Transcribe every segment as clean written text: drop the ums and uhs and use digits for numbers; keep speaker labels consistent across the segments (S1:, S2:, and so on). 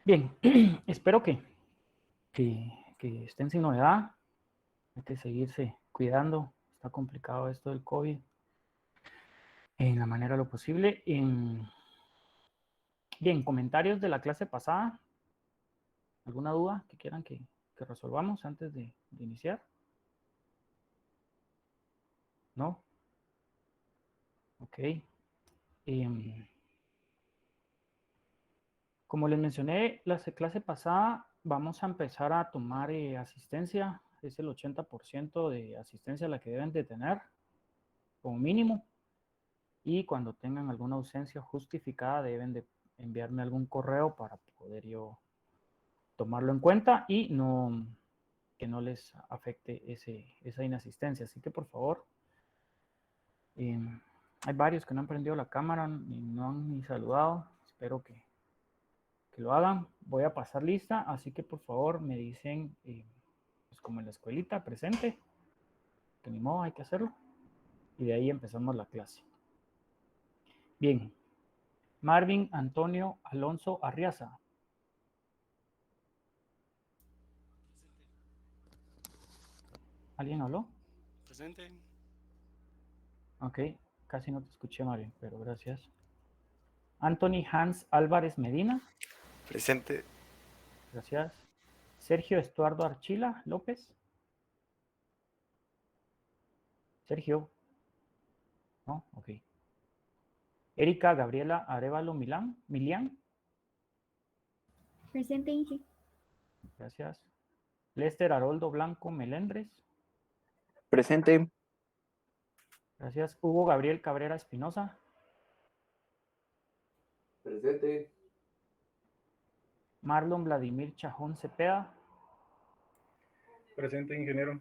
S1: Bien, espero que estén sin novedad. Hay que seguirse cuidando. Está complicado esto del COVID en la manera de lo posible. Bien, comentarios de la clase pasada. ¿Alguna duda que quieran que resolvamos antes de iniciar? ¿No? Ok. Como les mencioné, la clase pasada vamos a empezar a tomar asistencia. Es el 80% de asistencia la que deben de tener como mínimo. Y cuando tengan alguna ausencia justificada deben de enviarme algún correo para poder yo tomarlo en cuenta y que no les afecte esa inasistencia. Así que por favor, eh, hay varios que no han prendido la cámara y no han ni saludado. Espero que lo hagan. Voy a pasar lista, así que por favor me dicen, pues como en la escuelita, presente, que ni modo, hay que hacerlo. Y de ahí empezamos la clase. Bien, Marvin Antonio Alonso Arriaza. ¿Alguien habló?
S2: Presente.
S1: Ok, casi no te escuché, Marvin, pero gracias. Anthony Hans Álvarez Medina.
S2: Presente.
S1: Gracias. Sergio Estuardo Archila López. Sergio. No, ok. Erika Gabriela Arevalo Milián.
S3: Presente, Inge.
S1: Gracias. Lester Haroldo Blanco Melendres.
S4: Presente.
S1: Gracias. Hugo Gabriel Cabrera Espinosa.
S4: Presente.
S1: Marlon Vladimir Chajón Cepeda.
S5: Presente, ingeniero.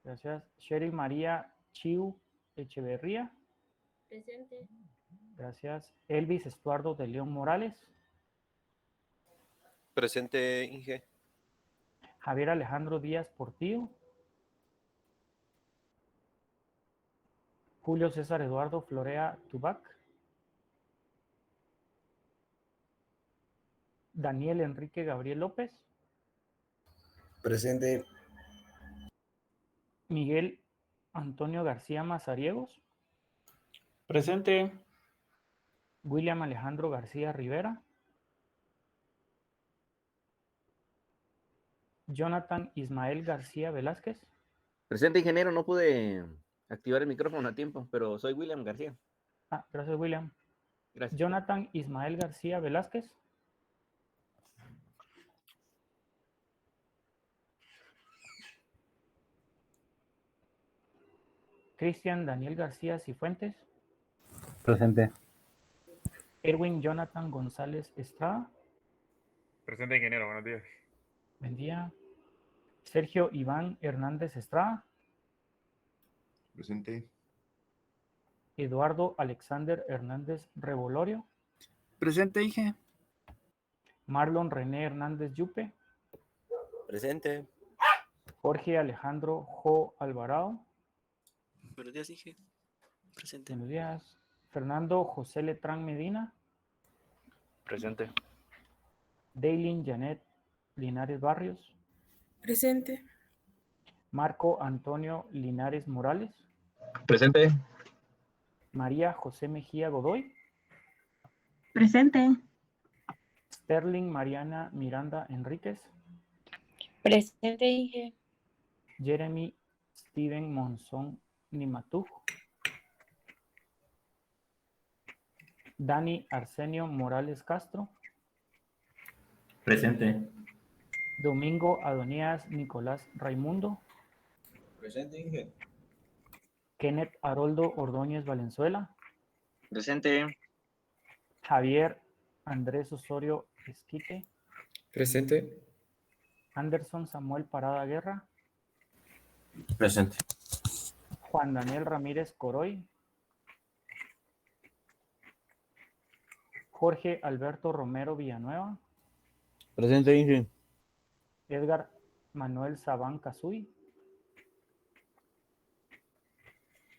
S1: Gracias. Cheryl María Chiu Echeverría.
S3: Presente.
S1: Gracias. Elvis Estuardo de León Morales.
S6: Presente, Inge.
S1: Javier Alejandro Díaz Portillo. Julio César Eduardo Florea Tubac. Daniel Enrique Gabriel López.
S4: Presente.
S1: Miguel Antonio García Mazariegos.
S5: Presente.
S1: William Alejandro García Rivera. Jonathan Ismael García Velázquez.
S4: Presente, ingeniero. No pude activar el micrófono a tiempo, pero soy William García.
S1: Gracias, William.
S4: Gracias.
S1: Jonathan Ismael García Velázquez. Cristian Daniel García Cifuentes.
S5: Presente.
S1: Erwin Jonathan González Estrada.
S5: Presente, ingeniero. Buenos días.
S1: Buen día. Sergio Iván Hernández Estrada.
S7: Presente.
S1: Eduardo Alexander Hernández Revolorio.
S8: Presente, Inge.
S1: Marlon René Hernández Yupe.
S6: Presente.
S1: Jorge Alejandro Jo Alvarado.
S2: Buenos días, Inge. Presente.
S1: Buenos días. Fernando José Letrán Medina.
S5: Presente.
S1: Daylin Janet Linares Barrios.
S9: Presente.
S1: Marco Antonio Linares Morales.
S5: Presente.
S1: María José Mejía Godoy.
S3: Presente.
S1: Sterling Mariana Miranda Enríquez.
S9: Presente, Inge.
S1: Jeremy Steven Monzón Nimatuj. Dani Arsenio Morales Castro.
S5: Presente.
S1: Domingo Adonías Nicolás Raimundo.
S4: Presente, Inge.
S1: Kenneth Haroldo Ordóñez Valenzuela.
S4: Presente.
S1: Javier Andrés Osorio Esquite.
S8: Presente.
S1: Anderson Samuel Parada Guerra.
S4: Presente.
S1: Juan Daniel Ramírez Coroy. Jorge Alberto Romero Villanueva.
S4: Presente, Inge.
S1: Edgar Manuel Sabán Casuy.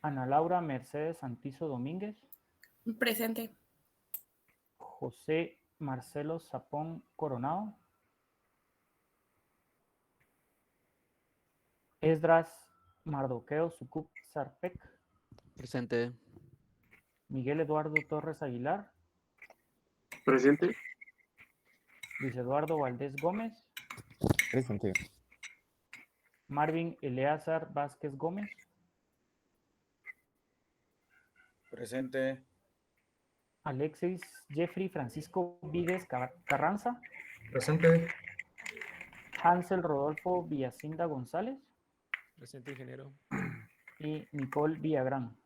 S1: Ana Laura Mercedes Santizo Domínguez.
S9: Presente.
S1: José Marcelo Zapón Coronado. Esdras Mardoqueo Sucup Sarpec.
S3: Presente.
S1: Miguel Eduardo Torres Aguilar.
S8: Presente.
S1: Luis Eduardo Valdés Gómez.
S5: Presente.
S1: Marvin Eleazar Vázquez Gómez.
S8: Presente.
S1: Alexis Jeffrey Francisco Víguez Carranza.
S8: Presente.
S1: Hansel Rodolfo Villacinda González.
S2: Presente, ingeniero.
S1: Y Nicole Villagrán.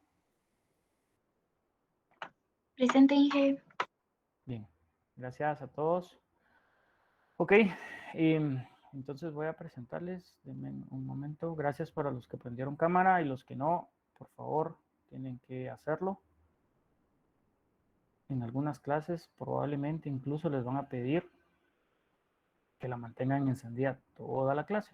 S9: Presente, Inge.
S1: Bien, gracias a todos. Ok, entonces voy a presentarles, denme un momento. Gracias para los que prendieron cámara y los que no, por favor, tienen que hacerlo. En algunas clases probablemente incluso les van a pedir que la mantengan encendida toda la clase.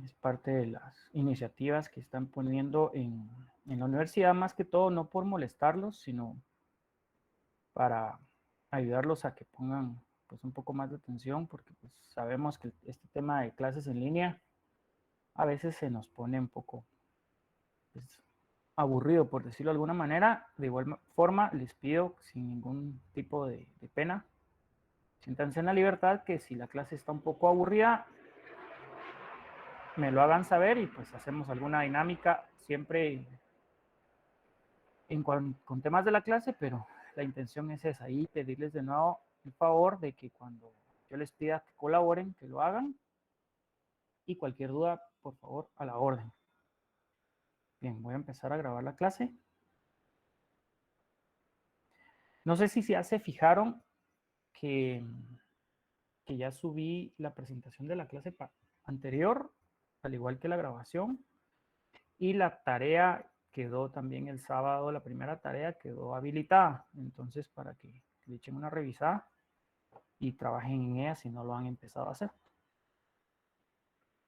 S1: Es parte de las iniciativas que están poniendo en la universidad, más que todo no por molestarlos, sino para ayudarlos a que pongan pues un poco más de atención, porque pues, sabemos que este tema de clases en línea a veces se nos pone un poco pues, aburrido, por decirlo de alguna manera. De igual forma, les pido sin ningún tipo de pena, siéntanse en la libertad que si la clase está un poco aburrida, me lo hagan saber y pues hacemos alguna dinámica siempre con temas de la clase, pero la intención es esa, y pedirles de nuevo el favor de que cuando yo les pida que colaboren, que lo hagan, y cualquier duda, por favor, a la orden. Bien, voy a empezar a grabar la clase. No sé si ya se fijaron que ya subí la presentación de la clase anterior, al igual que la grabación, y la tarea quedó también el sábado, la primera tarea quedó habilitada, entonces para que le echen una revisada y trabajen en ella si no lo han empezado a hacer.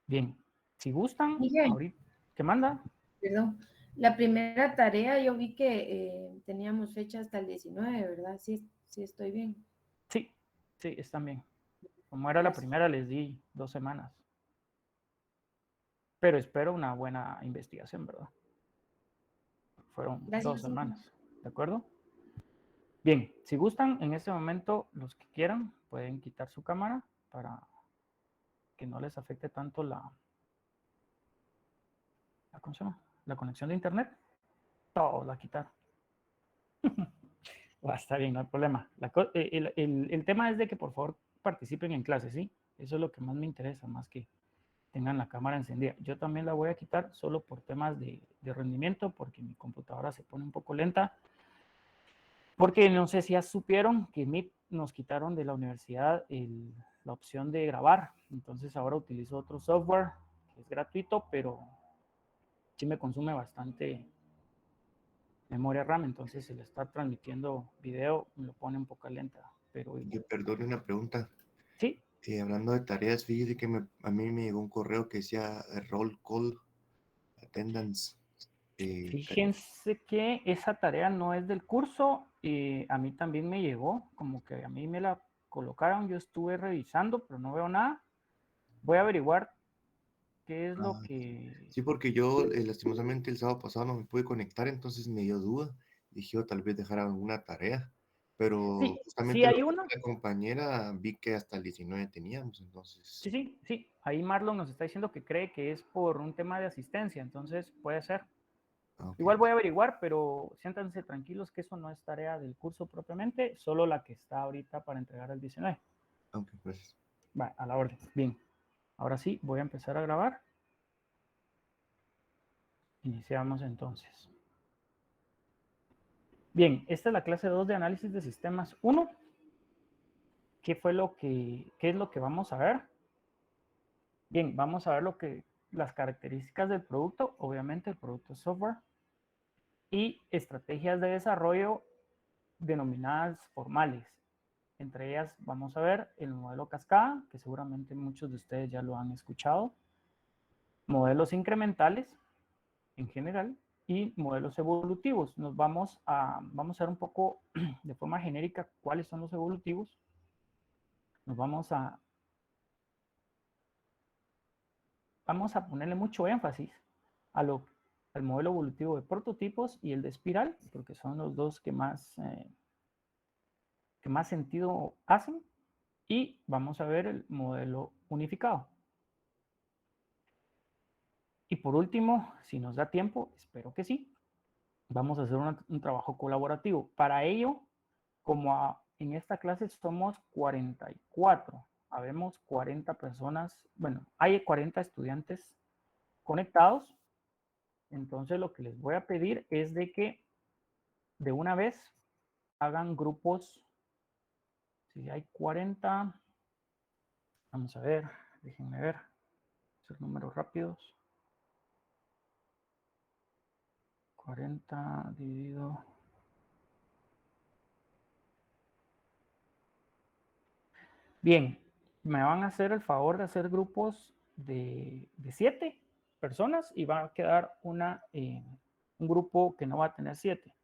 S1: Bien, si gustan,
S7: Miguel,
S1: ahorita, ¿qué manda?
S7: perdón. La primera tarea yo vi que teníamos fecha hasta el 19, ¿verdad? Sí, sí estoy bien.
S1: Sí, están bien. Como era la
S7: Gracias.
S1: primera, les di 2 semanas. Pero espero una buena investigación, ¿verdad? Fueron
S7: Gracias,
S1: 2 semanas, ¿de acuerdo? Bien, si gustan, en este momento, los que quieran, pueden quitar su cámara para que no les afecte tanto ¿cómo se llama? La conexión de internet. Todos la quitaron. Está bien, no hay problema. El tema es de que por favor participen en clases, ¿sí? Eso es lo que más me interesa, más que tengan la cámara encendida. Yo también la voy a quitar solo por temas de rendimiento, porque mi computadora se pone un poco lenta. Porque no sé si ya supieron que Meet nos quitaron de la universidad la opción de grabar. Entonces ahora utilizo otro software que es gratuito, pero sí me consume bastante memoria RAM. Entonces el estar transmitiendo video me lo pone un poco lenta. Pero
S10: Perdone una pregunta.
S1: sí.
S10: Hablando de tareas, fíjese que a mí me llegó un correo que decía roll call attendance.
S1: Fíjense que esa tarea no es del curso, a mí también me llegó, como que a mí me la colocaron, yo estuve revisando, pero no veo nada. Voy a averiguar qué es lo que...
S10: Sí, porque yo lastimosamente el sábado pasado no me pude conectar, entonces me dio duda. Dije, tal vez dejar alguna tarea, pero
S1: Sí,
S10: justamente
S1: sí hay una.
S10: la compañera vi que hasta el 19 teníamos, entonces...
S1: Sí, ahí Marlon nos está diciendo que cree que es por un tema de asistencia, entonces puede ser.
S10: Okay.
S1: Igual voy a averiguar, pero siéntanse tranquilos que eso no es tarea del curso propiamente, solo la que está ahorita para entregar el 19.
S10: Ok, gracias.
S1: Va, a la orden. Bien. Ahora sí, voy a empezar a grabar. Iniciamos entonces. Bien, esta es la clase 2 de análisis de sistemas 1. ¿Qué es lo que vamos a ver? Bien, vamos a ver las características del producto, obviamente el producto es software, y estrategias de desarrollo denominadas formales. Entre ellas vamos a ver el modelo cascada, que seguramente muchos de ustedes ya lo han escuchado, modelos incrementales en general, y modelos evolutivos. Vamos a ver un poco de forma genérica cuáles son los evolutivos. Nos vamos a ponerle mucho énfasis al modelo evolutivo de prototipos y el de espiral, porque son los dos que más sentido hacen. Y vamos a ver el modelo unificado. Y por último, si nos da tiempo, espero que sí, vamos a hacer un trabajo colaborativo. Para ello, como en esta clase somos 44, habemos 40 personas, bueno, hay 40 estudiantes conectados, entonces lo que les voy a pedir es de que de una vez hagan grupos. Si hay 40, vamos a ver, déjenme ver, esos números rápidos. 40 dividido. Bien, me van a hacer el favor de hacer grupos de 7 personas y va a quedar un grupo que no va a tener 7.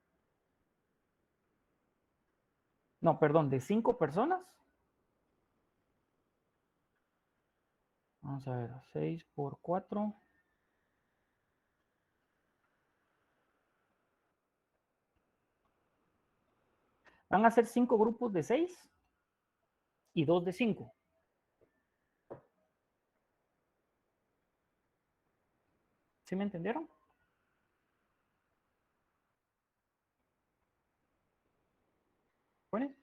S1: No, perdón, de 5 personas. Vamos a ver, 6 por 4. Van a ser 5 grupos de 6 y 2 de 5. ¿Sí me entendieron? ¿Bueno?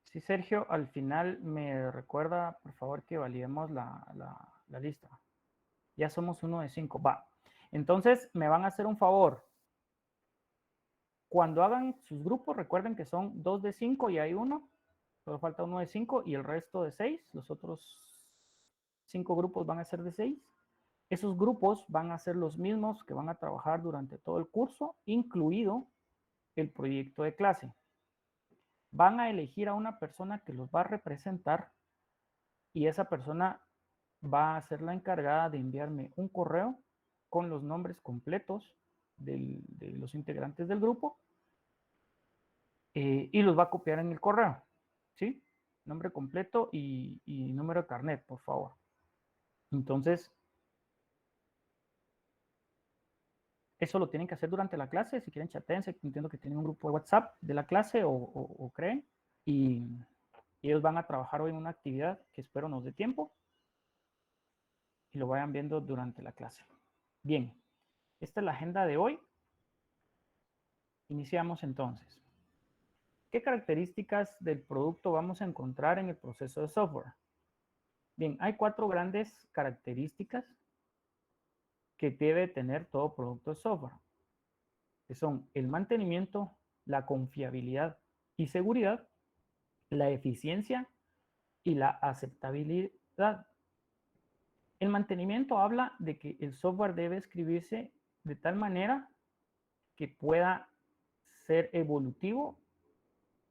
S1: Sí, Sergio, al final me recuerda, por favor, que validemos la lista. Ya somos 1 de 5. Va. Entonces, me van a hacer un favor. Cuando hagan sus grupos, recuerden que son 2 de 5 y hay uno. Solo falta 1 de 5 y el resto de 6. Los otros 5 grupos van a ser de 6. Esos grupos van a ser los mismos que van a trabajar durante todo el curso, incluido el proyecto de clase. Van a elegir a una persona que los va a representar y esa persona va a ser la encargada de enviarme un correo con los nombres completos de los integrantes del grupo y los va a copiar en el correo, ¿sí? Nombre completo y número de carnet, por favor. Entonces, eso lo tienen que hacer durante la clase. Si quieren, chatense. Entiendo que tienen un grupo de WhatsApp de la clase o creen. Y ellos van a trabajar hoy en una actividad que espero nos dé tiempo y lo vayan viendo durante la clase. Bien, esta es la agenda de hoy. Iniciamos entonces. ¿Qué características del producto vamos a encontrar en el proceso de software? Bien, hay 4 grandes características que debe tener todo producto de software, que son el mantenimiento, la confiabilidad y seguridad, la eficiencia y la aceptabilidad. El mantenimiento habla de que el software debe escribirse de tal manera que pueda ser evolutivo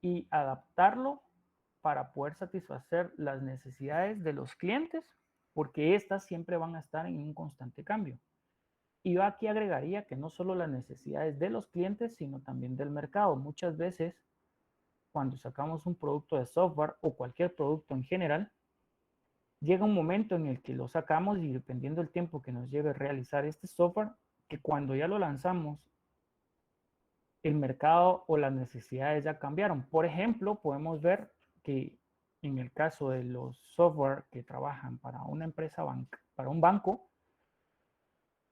S1: y adaptarlo para poder satisfacer las necesidades de los clientes, porque éstas siempre van a estar en un constante cambio. Y yo aquí agregaría que no solo las necesidades de los clientes, sino también del mercado. Muchas veces, cuando sacamos un producto de software o cualquier producto en general, llega un momento en el que lo sacamos y dependiendo del tiempo que nos lleve a realizar este software, que cuando ya lo lanzamos, el mercado o las necesidades ya cambiaron. Por ejemplo, podemos ver que en el caso de los software que trabajan para una empresa, para un banco,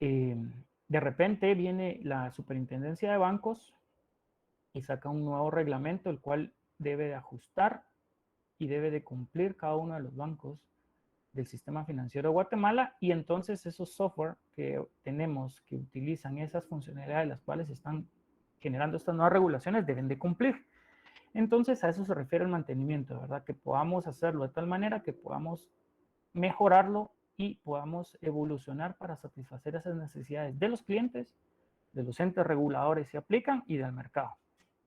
S1: de repente viene la superintendencia de bancos y saca un nuevo reglamento, el cual debe de ajustar y debe de cumplir cada uno de los bancos del sistema financiero de Guatemala, y entonces esos software que tenemos que utilizan esas funcionalidades, las cuales están generando estas nuevas regulaciones, deben de cumplir. Entonces a eso se refiere el mantenimiento, ¿verdad? Que podamos hacerlo de tal manera que podamos mejorarlo y podamos evolucionar para satisfacer esas necesidades de los clientes, de los entes reguladores si aplican y del mercado,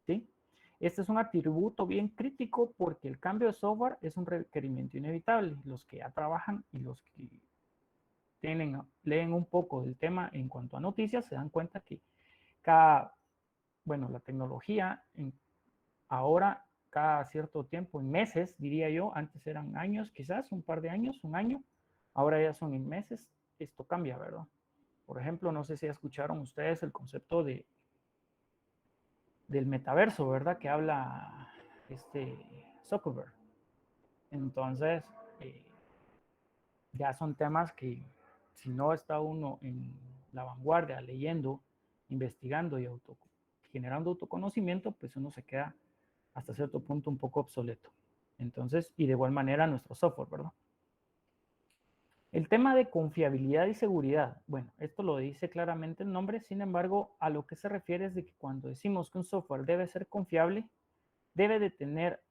S1: ¿sí? Este es un atributo bien crítico porque el cambio de software es un requerimiento inevitable. Los que ya trabajan y los que leen un poco del tema en cuanto a noticias, se dan cuenta que la tecnología ahora cada cierto tiempo, en meses, diría yo, antes eran años, quizás un par de años, un año, ahora ya son en meses, esto cambia, ¿verdad? Por ejemplo, no sé si escucharon ustedes el concepto del metaverso, ¿verdad? Que habla Zuckerberg. Entonces, ya son temas que si no está uno en la vanguardia leyendo, investigando y generando autoconocimiento, pues uno se queda hasta cierto punto un poco obsoleto. Entonces, y de igual manera nuestro software, ¿verdad? El tema de confiabilidad y seguridad, bueno, esto lo dice claramente el nombre, sin embargo, a lo que se refiere es de que cuando decimos que un software debe ser confiable, debe de tener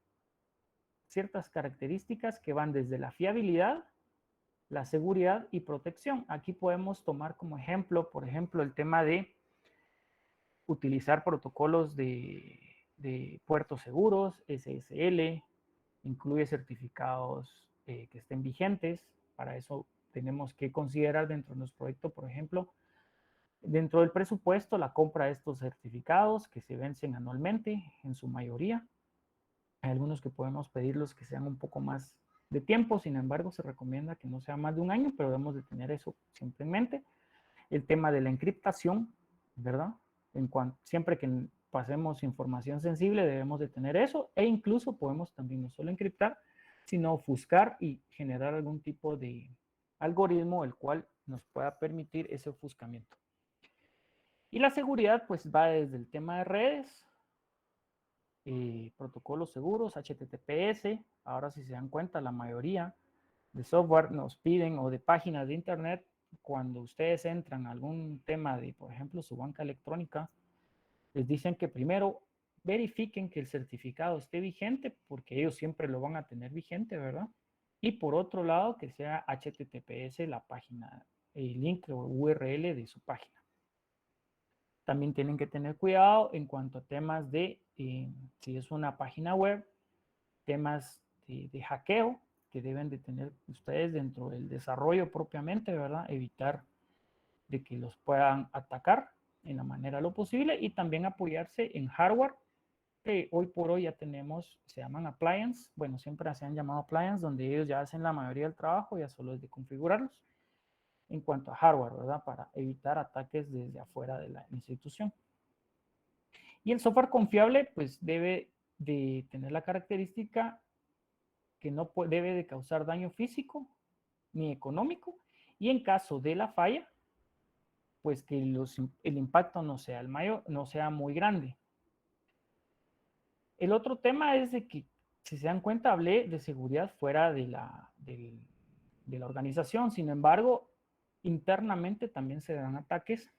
S1: ciertas características que van desde la fiabilidad, la seguridad y protección. Aquí podemos tomar como ejemplo, por ejemplo, el tema de utilizar protocolos de puertos seguros, SSL, incluye certificados que estén vigentes. Para eso tenemos que considerar dentro de nuestro proyecto, por ejemplo, dentro del presupuesto, la compra de estos certificados que se vencen anualmente en su mayoría. Hay algunos que podemos pedirlos que sean un poco más de tiempo, sin embargo, se recomienda que no sea más de un año, pero debemos de tener eso siempre en mente. El tema de la encriptación, ¿verdad? Siempre que pasemos información sensible debemos de tener eso, e incluso podemos también no solo encriptar, sino ofuscar y generar algún tipo de algoritmo el cual nos pueda permitir ese ofuscamiento. Y la seguridad pues va desde el tema de redes, protocolos seguros, HTTPS. Ahora si se dan cuenta, la mayoría de software nos piden, o de páginas de internet, cuando ustedes entran a algún tema de, por ejemplo, su banca electrónica, les dicen que primero verifiquen que el certificado esté vigente, porque ellos siempre lo van a tener vigente, ¿verdad? Y por otro lado, que sea HTTPS la página, el link o URL de su página. También tienen que tener cuidado en cuanto a temas de, si es una página web, temas de hackeo que deben de tener ustedes dentro del desarrollo propiamente, ¿verdad? Evitar de que los puedan atacar en la manera lo posible, y también apoyarse en hardware que hoy por hoy ya tenemos, se llaman appliance, bueno, siempre se han llamado appliance, donde ellos ya hacen la mayoría del trabajo, ya solo es de configurarlos en cuanto a hardware, ¿verdad? Para evitar ataques desde afuera de la institución. Y el software confiable, pues debe de tener la característica que no debe de causar daño físico ni económico, y en caso de la falla, pues que el impacto no sea el mayor, no sea muy grande. El otro tema es de que, si se dan cuenta, hablé de seguridad fuera de la organización. Sin embargo, internamente también se dan ataques,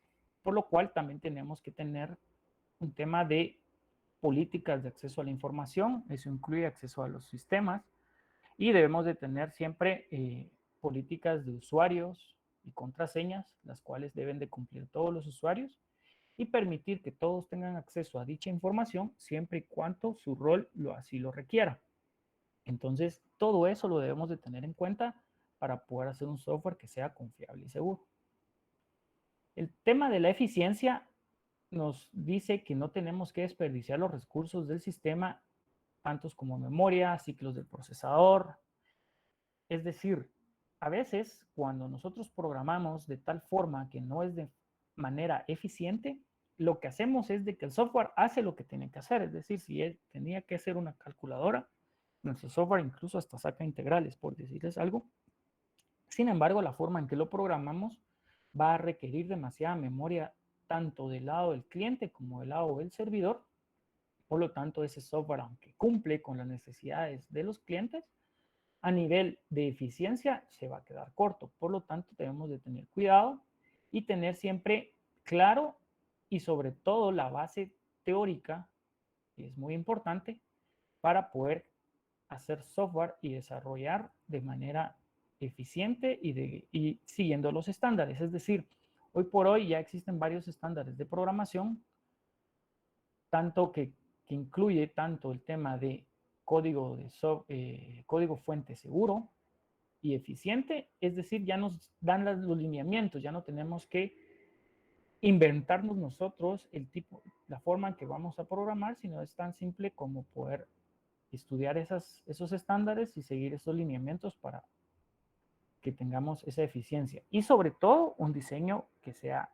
S1: por lo cual también tenemos que tener un tema de políticas de acceso a la información. Eso incluye acceso a los sistemas, y debemos de tener siempre políticas de usuarios y contraseñas, las cuales deben de cumplir todos los usuarios, y permitir que todos tengan acceso a dicha información siempre y cuando su rol así lo requiera. Entonces, todo eso lo debemos de tener en cuenta para poder hacer un software que sea confiable y seguro. El tema de la eficiencia nos dice que no tenemos que desperdiciar los recursos del sistema, tantos como memoria, ciclos del procesador. Es decir, a veces cuando nosotros programamos de tal forma que no es de manera eficiente, lo que hacemos es de que el software hace lo que tiene que hacer. Es decir, si él tenía que hacer una calculadora, nuestro software incluso hasta saca integrales, por decirles algo. Sin embargo, la forma en que lo programamos va a requerir demasiada memoria, tanto del lado del cliente como del lado del servidor. Por lo tanto, ese software, aunque cumple con las necesidades de los clientes, a nivel de eficiencia se va a quedar corto. Por lo tanto, debemos de tener cuidado y tener siempre claro, y sobre todo la base teórica, que es muy importante, para poder hacer software y desarrollar de manera eficiente y siguiendo los estándares. Es decir, hoy por hoy ya existen varios estándares de programación, tanto que incluye tanto el tema de código fuente seguro, y eficiente, es decir, ya nos dan los lineamientos, ya no tenemos que inventarnos nosotros el tipo, la forma en que vamos a programar, sino es tan simple como poder estudiar esos estándares y seguir esos lineamientos para que tengamos esa eficiencia. Y sobre todo, un diseño que sea,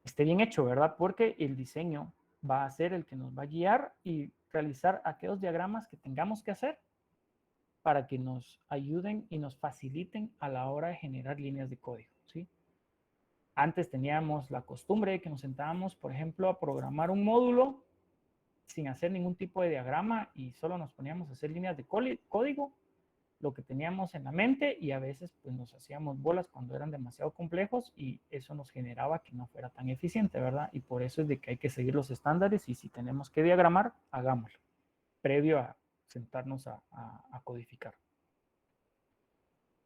S1: esté bien hecho, ¿verdad? Porque el diseño va a ser el que nos va a guiar y realizar aquellos diagramas que tengamos que hacer para que nos ayuden y nos faciliten a la hora de generar líneas de código, ¿sí? Antes teníamos la costumbre de que nos sentábamos, por ejemplo, a programar un módulo sin hacer ningún tipo de diagrama y solo nos poníamos a hacer líneas de código, lo que teníamos en la mente, y a veces pues nos hacíamos bolas cuando eran demasiado complejos y eso nos generaba que no fuera tan eficiente, ¿verdad? Y por eso es de que hay que seguir los estándares y si tenemos que diagramar, hagámoslo, previo a sentarnos a codificar.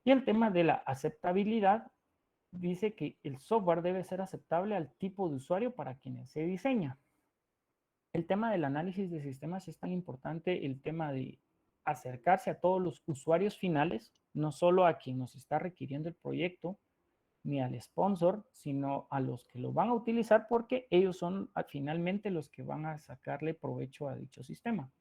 S1: Y el tema de la aceptabilidad dice que el software debe ser aceptable al tipo de usuario para quienes se diseña. El tema del análisis de sistemas es tan importante, el tema de acercarse a todos los usuarios finales, no solo a quien nos está requiriendo el proyecto, ni al sponsor, sino a los que lo van a utilizar porque ellos son finalmente los que van a sacarle provecho a dicho sistema.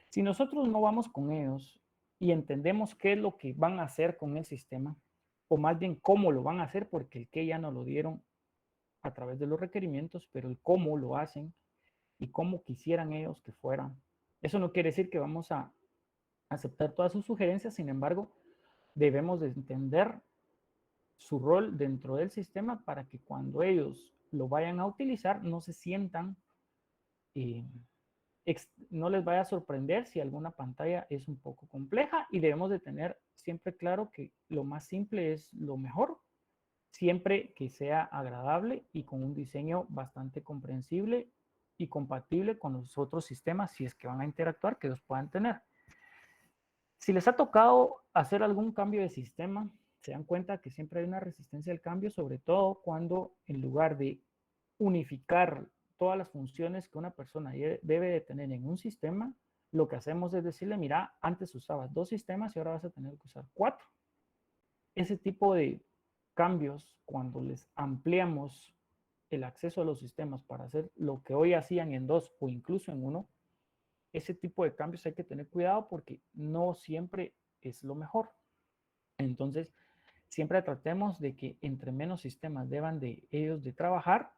S1: Si nosotros no vamos con ellos y entendemos qué es lo que van a hacer con el sistema, o más bien cómo lo van a hacer, porque el qué ya nos lo dieron a través de los requerimientos, pero el cómo lo hacen y cómo quisieran ellos que fueran. Eso no quiere decir que vamos a aceptar todas sus sugerencias, sin embargo, debemos de entender su rol dentro del sistema para que cuando ellos lo vayan a utilizar no se sientan, no les vaya a sorprender si alguna pantalla es un poco compleja, y debemos de tener siempre claro que lo más simple es lo mejor, siempre que sea agradable y con un diseño bastante comprensible y compatible con los otros sistemas si es que van a interactuar que ellos puedan tener. Si les ha tocado hacer algún cambio de sistema, se dan cuenta que siempre hay una resistencia al cambio, sobre todo cuando en lugar de unificar todas las funciones que una persona debe de tener en un sistema, lo que hacemos es decirle, mira, antes usabas 2 sistemas y ahora vas a tener que usar 4. Ese tipo de cambios, cuando les ampliamos el acceso a los sistemas para hacer lo que hoy hacían en 2 o incluso en 1, ese tipo de cambios hay que tener cuidado porque no siempre es lo mejor. Entonces, siempre tratemos de que entre menos sistemas deban de ellos de trabajar,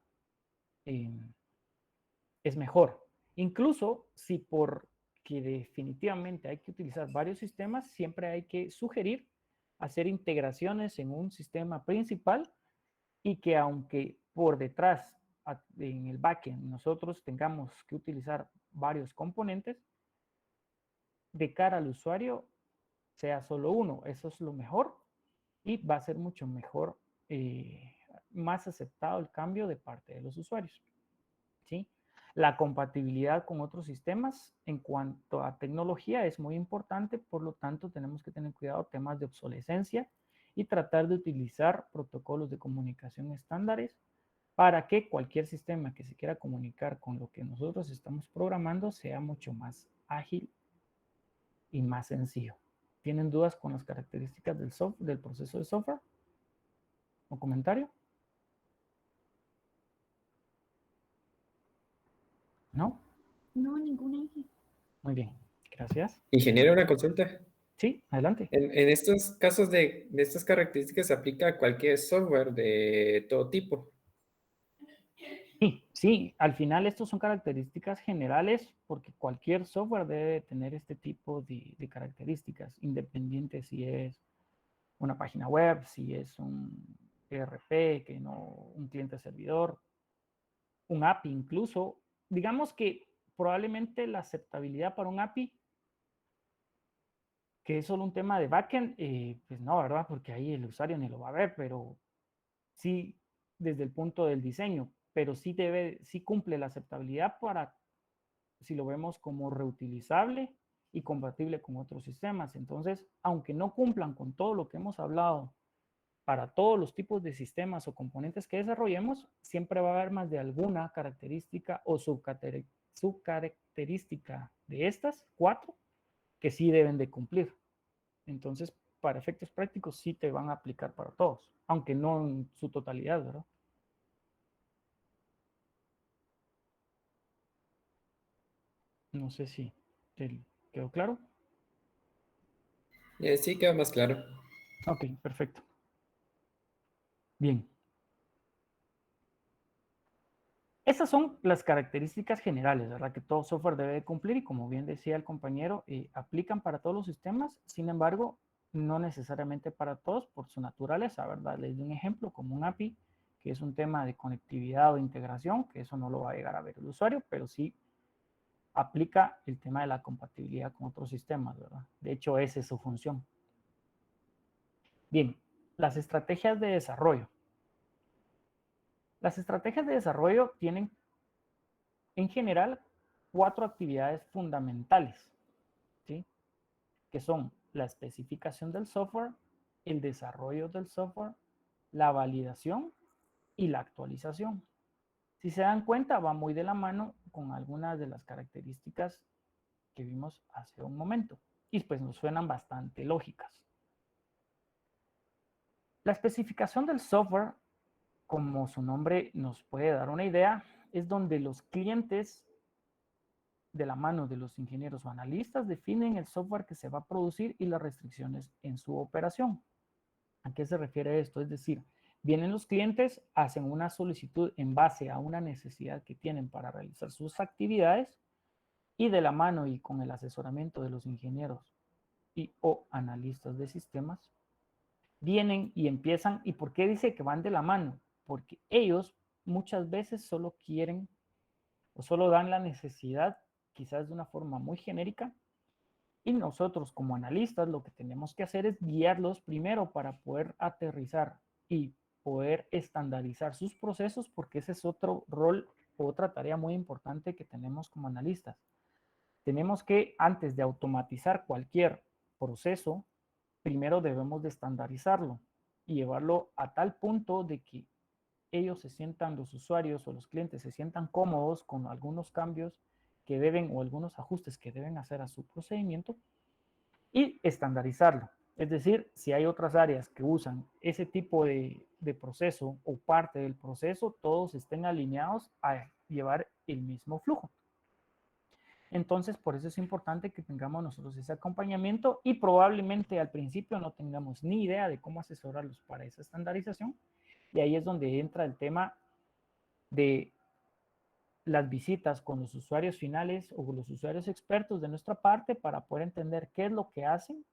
S1: es mejor. Incluso si porque definitivamente hay que utilizar varios sistemas, siempre hay que sugerir hacer integraciones en un sistema principal y que aunque por detrás en el backend nosotros tengamos que utilizar varios componentes, de cara al usuario sea solo uno. Eso es lo mejor y va a ser mucho mejor, más aceptado el cambio de parte de los usuarios, ¿sí? La compatibilidad con otros sistemas en cuanto a tecnología es muy importante, por lo tanto tenemos que tener cuidado temas de obsolescencia y tratar de utilizar protocolos de comunicación estándares para que cualquier sistema que se quiera comunicar con lo que nosotros estamos programando sea mucho más ágil y más sencillo. ¿Tienen dudas con las características del proceso de software? ¿O comentario? ¿No?
S9: No, ninguna.
S1: Muy bien, gracias.
S2: Ingeniero, una consulta.
S1: Sí, adelante.
S2: En estos casos de estas características se aplica a cualquier software de todo tipo.
S1: Sí, al final estos son características generales porque cualquier software debe tener este tipo de características, independiente si es una página web, si es un ERP, que no un cliente servidor, un API incluso. Digamos que probablemente la aceptabilidad para un API, que es solo un tema de backend, pues no, ¿verdad? Porque ahí el usuario ni lo va a ver, pero sí desde el punto del diseño, pero sí cumple la aceptabilidad para, si lo vemos como reutilizable y compatible con otros sistemas. Entonces, aunque no cumplan con todo lo que hemos hablado para todos los tipos de sistemas o componentes que desarrollemos, siempre va a haber más de alguna característica o subcaracterística de estas 4 que sí deben de cumplir. Entonces, para efectos prácticos sí te van a aplicar para todos, aunque no en su totalidad, ¿verdad? No sé si te quedó claro.
S2: Sí, queda más claro.
S1: Ok, perfecto. Bien. Esas son las características generales, ¿verdad? Que todo software debe de cumplir y como bien decía el compañero, aplican para todos los sistemas, sin embargo, no necesariamente para todos por su naturaleza, ¿verdad? Les doy un ejemplo como un API, que es un tema de conectividad o integración, que eso no lo va a llegar a ver el usuario, pero sí aplica el tema de la compatibilidad con otros sistemas, ¿verdad? De hecho, esa es su función. Bien, las estrategias de desarrollo. Las estrategias de desarrollo tienen en general 4 actividades fundamentales, ¿sí? Que son la especificación del software, el desarrollo del software, la validación y la actualización. Si se dan cuenta, va muy de la mano con algunas de las características que vimos hace un momento y pues nos suenan bastante lógicas. La especificación del software, como su nombre nos puede dar una idea, es donde los clientes de la mano de los ingenieros o analistas definen el software que se va a producir y las restricciones en su operación. ¿A qué se refiere esto? Es decir, vienen los clientes, hacen una solicitud en base a una necesidad que tienen para realizar sus actividades y de la mano y con el asesoramiento de los ingenieros y o analistas de sistemas, vienen y empiezan. ¿Y por qué dice que van de la mano? Porque ellos muchas veces solo quieren o solo dan la necesidad, quizás de una forma muy genérica, y nosotros como analistas lo que tenemos que hacer es guiarlos primero para poder aterrizar y poder estandarizar sus procesos, porque ese es otro rol, otra tarea muy importante que tenemos como analistas. Tenemos que, antes de automatizar cualquier proceso, primero debemos de estandarizarlo y llevarlo a tal punto de que ellos se sientan, los usuarios o los clientes se sientan cómodos con algunos cambios que deben o algunos ajustes que deben hacer a su procedimiento y estandarizarlo. Es decir, si hay otras áreas que usan ese tipo de proceso o parte del proceso, todos estén alineados a llevar el mismo flujo. Entonces, por eso es importante que tengamos nosotros ese acompañamiento y probablemente al principio no tengamos ni idea de cómo asesorarlos para esa estandarización. Y ahí es donde entra el tema de las visitas con los usuarios finales o los usuarios expertos de nuestra parte para poder entender qué es lo que hacen,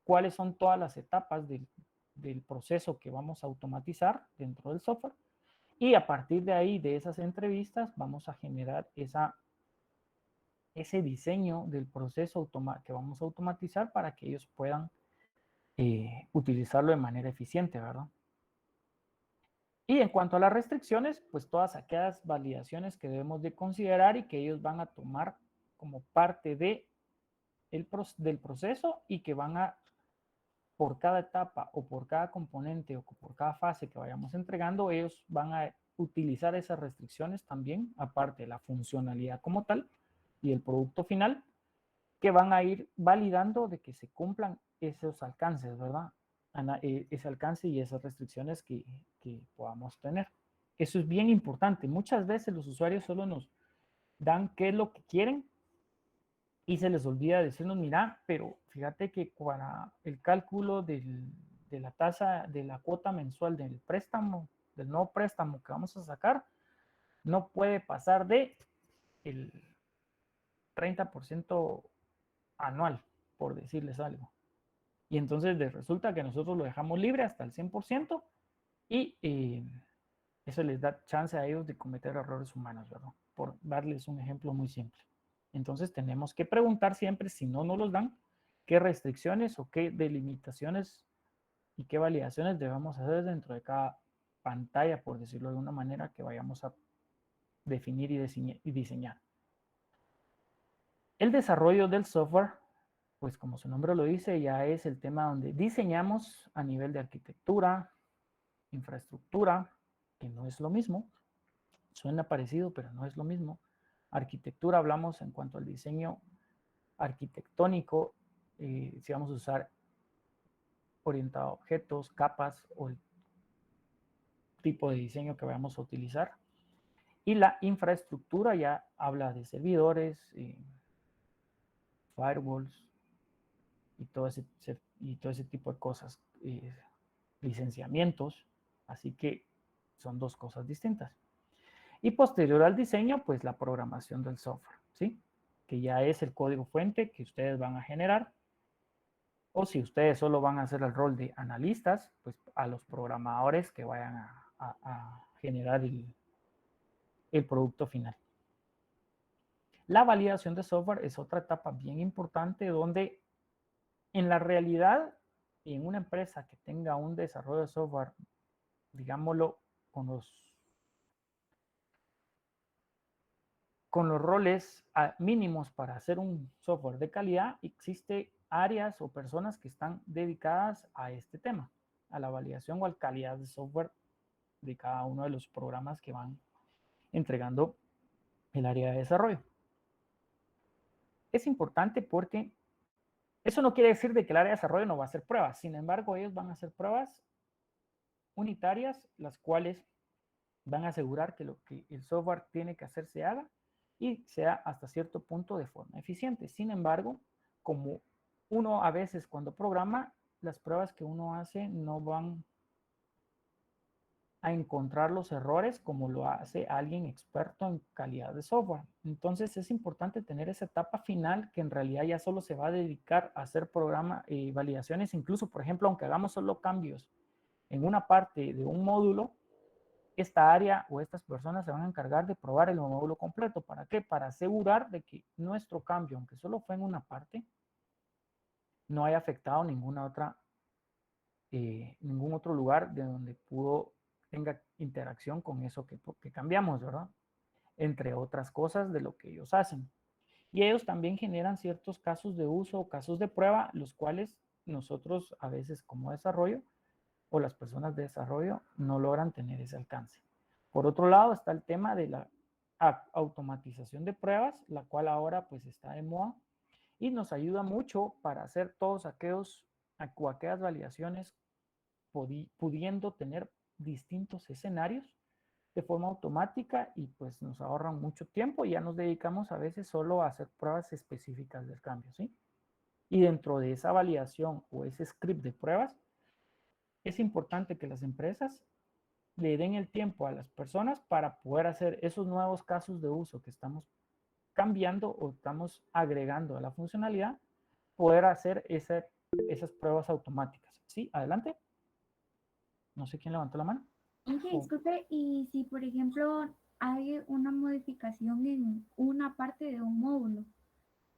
S1: cuáles son todas las etapas del proceso que vamos a automatizar dentro del software. Y a partir de ahí, de esas entrevistas, vamos a generar ese diseño del proceso que vamos a automatizar para que ellos puedan utilizarlo de manera eficiente, ¿verdad? Y en cuanto a las restricciones, pues todas aquellas validaciones que debemos de considerar y que ellos van a tomar como parte del proceso y que van a, por cada etapa o por cada componente o por cada fase que vayamos entregando, ellos van a utilizar esas restricciones también, aparte de la funcionalidad como tal y el producto final, que van a ir validando de que se cumplan esos alcances, ¿verdad? Ese alcance y esas restricciones que podamos tener. Eso es bien importante. Muchas veces los usuarios solo nos dan qué es lo que quieren y se les olvida decirnos, mira, pero fíjate que para el cálculo de la tasa, de la cuota mensual del préstamo, del nuevo préstamo que vamos a sacar, no puede pasar de el 30% anual, por decirles algo. Y entonces resulta que nosotros lo dejamos libre hasta el 100% y eso les da chance a ellos de cometer errores humanos, ¿verdad? Por darles un ejemplo muy simple. Entonces tenemos que preguntar siempre, si no nos los dan, qué restricciones o qué delimitaciones y qué validaciones debemos hacer dentro de cada pantalla, por decirlo de una manera, que vayamos a definir y diseñar. El desarrollo del software, pues como su nombre lo dice, ya es el tema donde diseñamos a nivel de arquitectura, infraestructura, que no es lo mismo, suena parecido, pero no es lo mismo. Arquitectura, hablamos en cuanto al diseño arquitectónico, si vamos a usar orientado a objetos, capas o el tipo de diseño que vayamos a utilizar. Y la infraestructura ya habla de servidores, firewalls y todo ese tipo de cosas, licenciamientos. Así que son dos cosas distintas. Y posterior al diseño, pues la programación del software, ¿sí? Que ya es el código fuente que ustedes van a generar. O si ustedes solo van a hacer el rol de analistas, pues a los programadores que vayan a generar el producto final. La validación de software es otra etapa bien importante donde en la realidad, en una empresa que tenga un desarrollo de software, digámoslo, con los roles mínimos para hacer un software de calidad, existe áreas o personas que están dedicadas a este tema, a la validación o a la calidad de software de cada uno de los programas que van entregando el área de desarrollo. Es importante porque eso no quiere decir de que el área de desarrollo no va a hacer pruebas. Sin embargo, ellos van a hacer pruebas unitarias, las cuales van a asegurar que lo que el software tiene que hacer se haga y sea hasta cierto punto de forma eficiente. Sin embargo, como uno a veces cuando programa, las pruebas que uno hace no van a encontrar los errores como lo hace alguien experto en calidad de software. Entonces es importante tener esa etapa final que en realidad ya solo se va a dedicar a hacer programa y validaciones. Incluso, por ejemplo, aunque hagamos solo cambios en una parte de un módulo, esta área o estas personas se van a encargar de probar el módulo completo. ¿Para qué? Para asegurar de que nuestro cambio, aunque solo fue en una parte, no haya afectado ningún otro lugar de donde tenga interacción con eso que cambiamos, ¿verdad? Entre otras cosas de lo que ellos hacen. Y ellos también generan ciertos casos de uso o casos de prueba, los cuales nosotros a veces como desarrollo o las personas de desarrollo no logran tener ese alcance. Por otro lado está el tema de la automatización de pruebas, la cual ahora pues está de moda y nos ayuda mucho para hacer todos aquellas validaciones pudiendo tener distintos escenarios de forma automática y pues nos ahorran mucho tiempo y ya nos dedicamos a veces solo a hacer pruebas específicas del cambio, ¿sí? Y dentro de esa validación o ese script de pruebas, es importante que las empresas le den el tiempo a las personas para poder hacer esos nuevos casos de uso que estamos cambiando o estamos agregando a la funcionalidad, poder hacer esas pruebas automáticas. ¿Sí? Adelante. No sé quién levantó la mano.
S9: Inge, disculpe, y si por ejemplo hay una modificación en una parte de un módulo,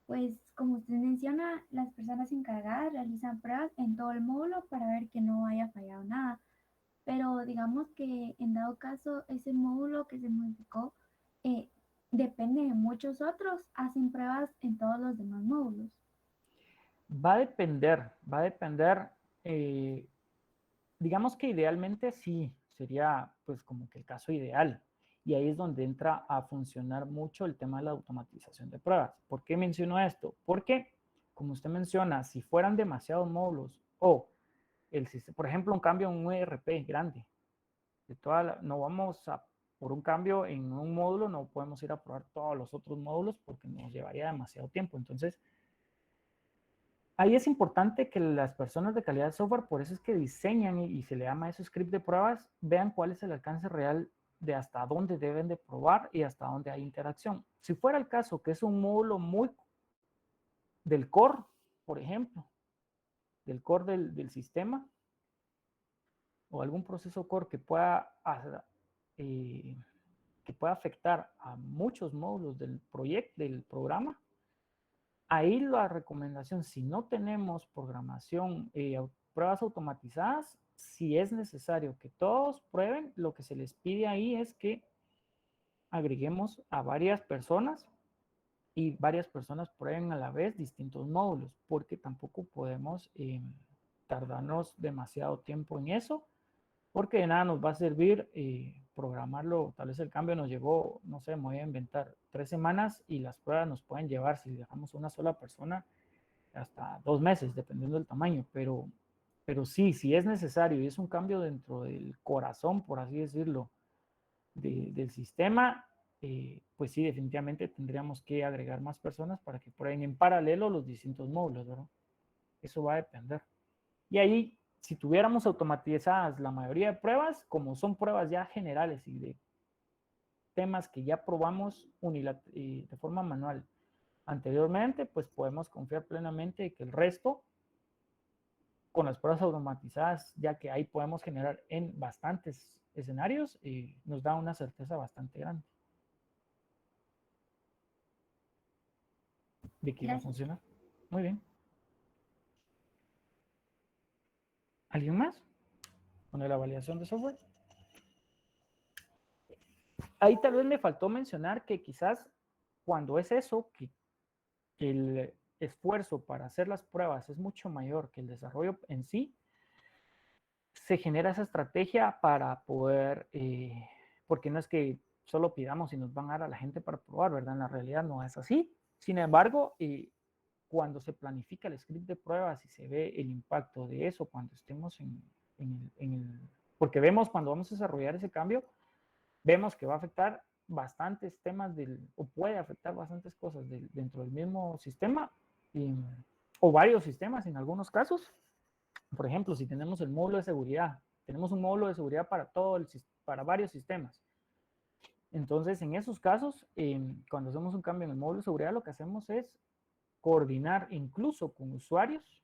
S9: pues como usted menciona, las personas encargadas realizan pruebas en todo el módulo para ver que no haya fallado nada. Pero digamos que en dado caso ese módulo que se modificó depende de muchos otros, hacen pruebas en todos los demás módulos.
S1: Va a depender, digamos que idealmente sí, sería pues como que el caso ideal. Y ahí es donde entra a funcionar mucho el tema de la automatización de pruebas. ¿Por qué menciono esto? Porque, como usted menciona, si fueran demasiados módulos o, por ejemplo, un cambio en un ERP grande, no vamos a, por un cambio en un módulo, no podemos ir a probar todos los otros módulos porque nos llevaría demasiado tiempo. Entonces, ahí es importante que las personas de calidad de software, por eso es que diseñan y se le llama eso script de pruebas, vean cuál es el alcance real de hasta dónde deben de probar y hasta dónde hay interacción. Si fuera el caso que es un módulo muy del core, por ejemplo, del core del sistema, o algún proceso core que pueda afectar a muchos módulos del proyecto, del programa, ahí la recomendación, si no tenemos programación, pruebas automatizadas, si es necesario que todos prueben, lo que se les pide ahí es que agreguemos a varias personas y varias personas prueben a la vez distintos módulos, porque tampoco podemos tardarnos demasiado tiempo en eso, porque de nada nos va a servir programarlo. Tal vez el cambio nos llevó, no sé, me voy a inventar 3 semanas y las pruebas nos pueden llevar, si dejamos una sola persona, hasta 2 meses, dependiendo del tamaño, pero Pero sí, si es necesario y es un cambio dentro del corazón, por así decirlo, del sistema, pues sí, definitivamente tendríamos que agregar más personas para que prueben en paralelo los distintos módulos, ¿verdad? Eso va a depender. Y ahí, si tuviéramos automatizadas la mayoría de pruebas, como son pruebas ya generales y de temas que ya probamos de forma manual anteriormente, pues podemos confiar plenamente en que el resto, con las pruebas automatizadas, ya que ahí podemos generar en bastantes escenarios, nos da una certeza bastante grande de que iba a
S9: Gracias.
S1: funcionar. Muy bien. ¿Alguien más? Con la validación de software. Ahí tal vez me faltó mencionar que quizás cuando es eso, que el esfuerzo para hacer las pruebas es mucho mayor que el desarrollo en sí, se genera esa estrategia para poder, porque no es que solo pidamos y nos van a dar a la gente para probar, ¿verdad? En la realidad no es así. Sin embargo, cuando se planifica el script de pruebas y se ve el impacto de eso cuando estemos porque vemos cuando vamos a desarrollar ese cambio, vemos que va a afectar bastantes temas o puede afectar bastantes cosas dentro del mismo sistema o varios sistemas en algunos casos. Por ejemplo, si tenemos el módulo de seguridad, tenemos un módulo de seguridad para varios sistemas. Entonces, en esos casos, cuando hacemos un cambio en el módulo de seguridad, lo que hacemos es coordinar incluso con usuarios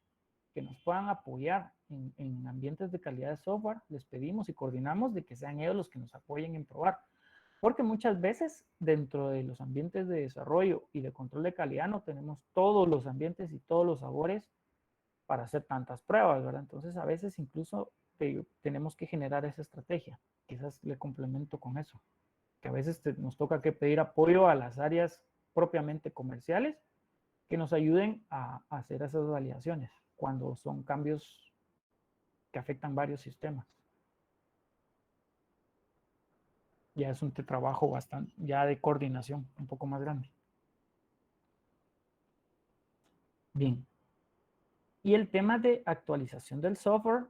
S1: que nos puedan apoyar en ambientes de calidad de software. Les pedimos y coordinamos de que sean ellos los que nos apoyen en probar. Porque muchas veces dentro de los ambientes de desarrollo y de control de calidad no tenemos todos los ambientes y todos los sabores para hacer tantas pruebas, ¿verdad? Entonces a veces incluso tenemos que generar esa estrategia. Quizás le complemento con eso, que a veces nos toca que pedir apoyo a las áreas propiamente comerciales que nos ayuden a hacer esas validaciones cuando son cambios que afectan varios sistemas. Ya es un trabajo bastante, ya de coordinación un poco más grande. Bien. Y el tema de actualización del software,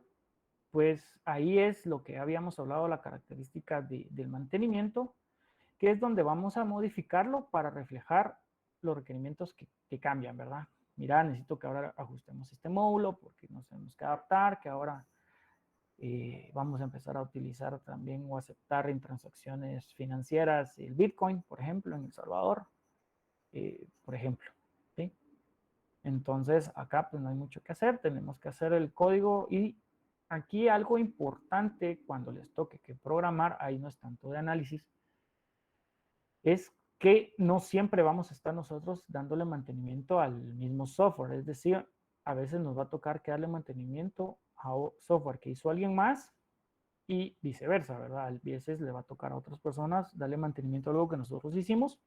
S1: pues ahí es lo que habíamos hablado, la característica del mantenimiento, que es donde vamos a modificarlo para reflejar los requerimientos que cambian, ¿verdad? Mira, necesito que ahora ajustemos este módulo porque nos tenemos que adaptar, que ahora vamos a empezar a utilizar también o aceptar en transacciones financieras el Bitcoin, por ejemplo, en El Salvador, por ejemplo, ¿sí? Entonces, acá pues no hay mucho que hacer, tenemos que hacer el código y aquí algo importante cuando les toque que programar, ahí no es tanto de análisis, es que no siempre vamos a estar nosotros dándole mantenimiento al mismo software, es decir, a veces nos va a tocar que darle mantenimiento a software que hizo alguien más y viceversa, ¿verdad? A veces le va a tocar a otras personas darle mantenimiento a algo que nosotros hicimos.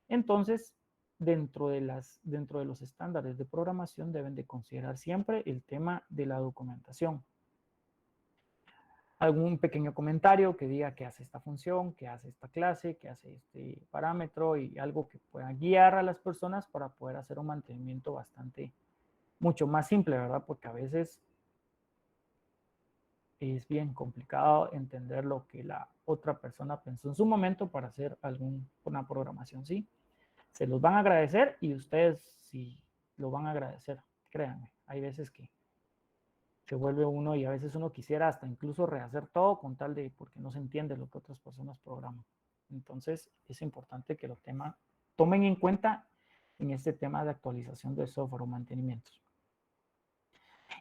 S1: Entonces, dentro de los estándares de programación deben de considerar siempre el tema de la documentación. Algún pequeño comentario que diga qué hace esta función, qué hace esta clase, qué hace este parámetro y algo que pueda guiar a las personas para poder hacer un mantenimiento mucho más simple, ¿verdad? Porque a veces es bien complicado entender lo que la otra persona pensó en su momento para hacer una programación, ¿sí? Se los van a agradecer y ustedes sí lo van a agradecer, créanme. Hay veces que se vuelve uno y a veces uno quisiera hasta incluso rehacer todo con tal de porque no se entiende lo que otras personas programan. Entonces es importante que lo tomen en cuenta en este tema de actualización de software o mantenimientos.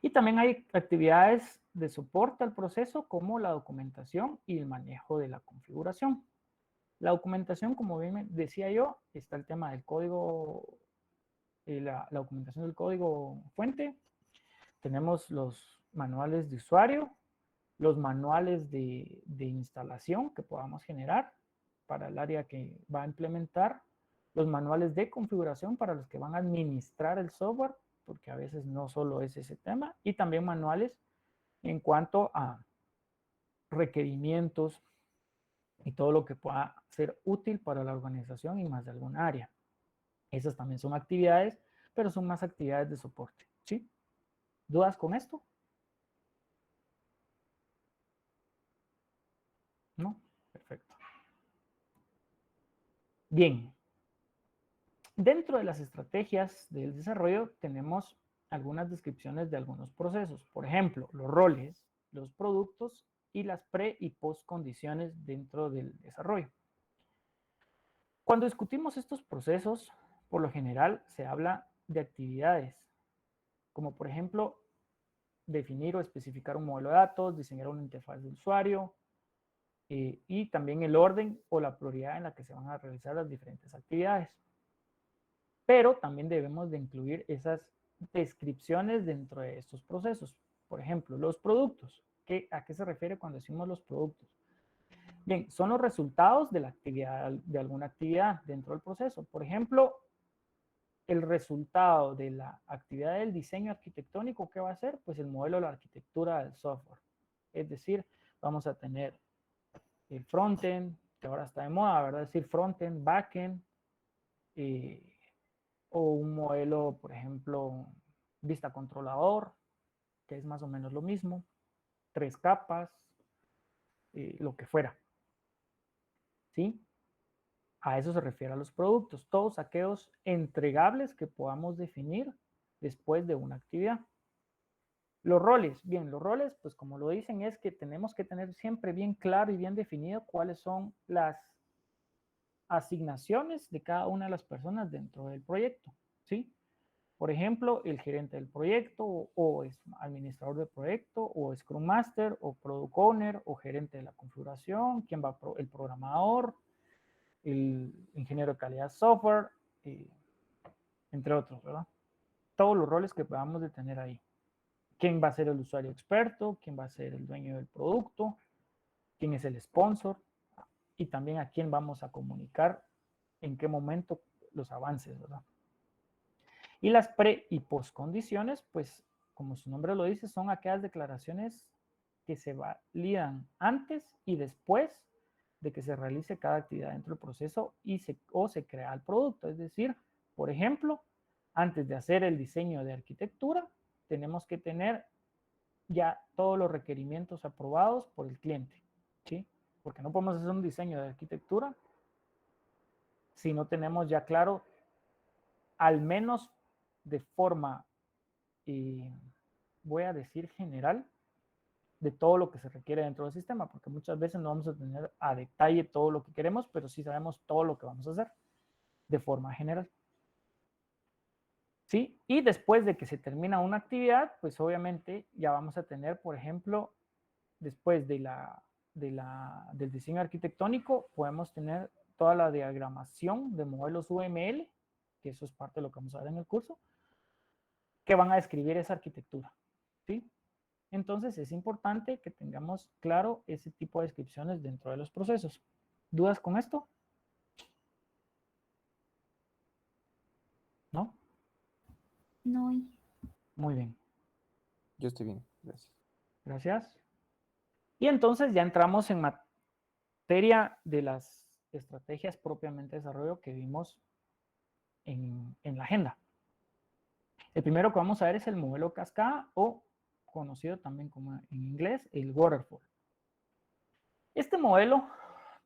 S1: Y también hay actividades de soporte al proceso como la documentación y el manejo de la configuración. La documentación, como bien decía yo, está el tema del código, la documentación del código fuente. Tenemos los manuales de usuario, los manuales de instalación que podamos generar para el área que va a implementar, los manuales de configuración para los que van a administrar el software, porque a veces no solo es ese tema, y también manuales en cuanto a requerimientos y todo lo que pueda ser útil para la organización y más de alguna área. Esas también son actividades, pero son más actividades de soporte, ¿sí? ¿Dudas con esto? Perfecto. Bien. Dentro de las estrategias del desarrollo tenemos algunas descripciones de algunos procesos. Por ejemplo, los roles, los productos y las pre- y post-condiciones dentro del desarrollo. Cuando discutimos estos procesos, por lo general se habla de actividades, como por ejemplo, definir o especificar un modelo de datos, diseñar una interfaz de usuario, y también el orden o la prioridad en la que se van a realizar las diferentes actividades. Pero también debemos de incluir esas descripciones dentro de estos procesos. Por ejemplo, los productos. ¿A qué se refiere cuando decimos los productos? Bien, son los resultados de la actividad, de alguna actividad dentro del proceso. Por ejemplo, el resultado de la actividad del diseño arquitectónico, ¿qué va a ser? Pues el modelo de la arquitectura del software. Es decir, vamos a tener el frontend, que ahora está de moda, ¿verdad? Es decir, frontend, backend, o un modelo, por ejemplo, vista controlador, que es más o menos lo mismo, 3 capas, lo que fuera. ¿Sí? A eso se refiere a los productos, todos aquellos entregables que podamos definir después de una actividad. Los roles, bien, los roles, pues como lo dicen, es que tenemos que tener siempre bien claro y bien definido cuáles son las asignaciones de cada una de las personas dentro del proyecto, ¿sí? Por ejemplo, el gerente del proyecto, o es administrador del proyecto, o Scrum Master, o Product Owner, o gerente de la configuración, quién va el programador, el ingeniero de calidad software, entre otros, ¿verdad? Todos los roles que podamos de tener ahí. ¿Quién va a ser el usuario experto? ¿Quién va a ser el dueño del producto? ¿Quién es el sponsor? Y también a quién vamos a comunicar en qué momento los avances, ¿verdad? Y las pre- y postcondiciones, pues, como su nombre lo dice, son aquellas declaraciones que se validan antes y después de que se realice cada actividad dentro del proceso o se crea el producto. Es decir, por ejemplo, antes de hacer el diseño de arquitectura, tenemos que tener ya todos los requerimientos aprobados por el cliente, ¿sí? Porque no podemos hacer un diseño de arquitectura si no tenemos ya claro, al menos de forma, voy a decir general, de todo lo que se requiere dentro del sistema, porque muchas veces no vamos a tener a detalle todo lo que queremos, pero sí sabemos todo lo que vamos a hacer de forma general. ¿Sí? Y después de que se termina una actividad, pues obviamente ya vamos a tener, por ejemplo, después del diseño arquitectónico, podemos tener toda la diagramación de modelos UML, que eso es parte de lo que vamos a ver en el curso, que van a describir esa arquitectura, ¿sí? Entonces es importante que tengamos claro ese tipo de descripciones dentro de los procesos. ¿Dudas con esto? ¿No?
S9: No.
S1: Muy bien.
S6: Yo estoy bien, gracias.
S1: Gracias. Y entonces ya entramos en materia de las estrategias propiamente de desarrollo que vimos en la agenda. El primero que vamos a ver es el modelo cascada, o conocido también como en inglés el waterfall. Este modelo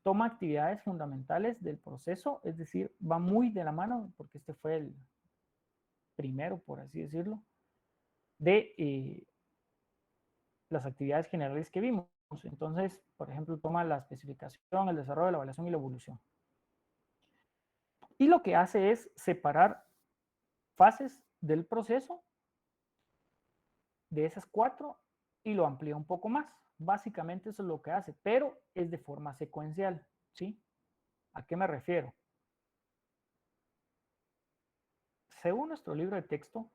S1: toma actividades fundamentales del proceso, es decir, va muy de la mano, porque este fue el primero, por así decirlo, de las actividades generales que vimos. Entonces, por ejemplo, toma la especificación, el desarrollo, la evaluación y la evolución. Y lo que hace es separar fases del proceso de esas 4 y lo amplía un poco más. Básicamente eso es lo que hace, pero es de forma secuencial, ¿sí? ¿A qué me refiero? Según nuestro libro de texto,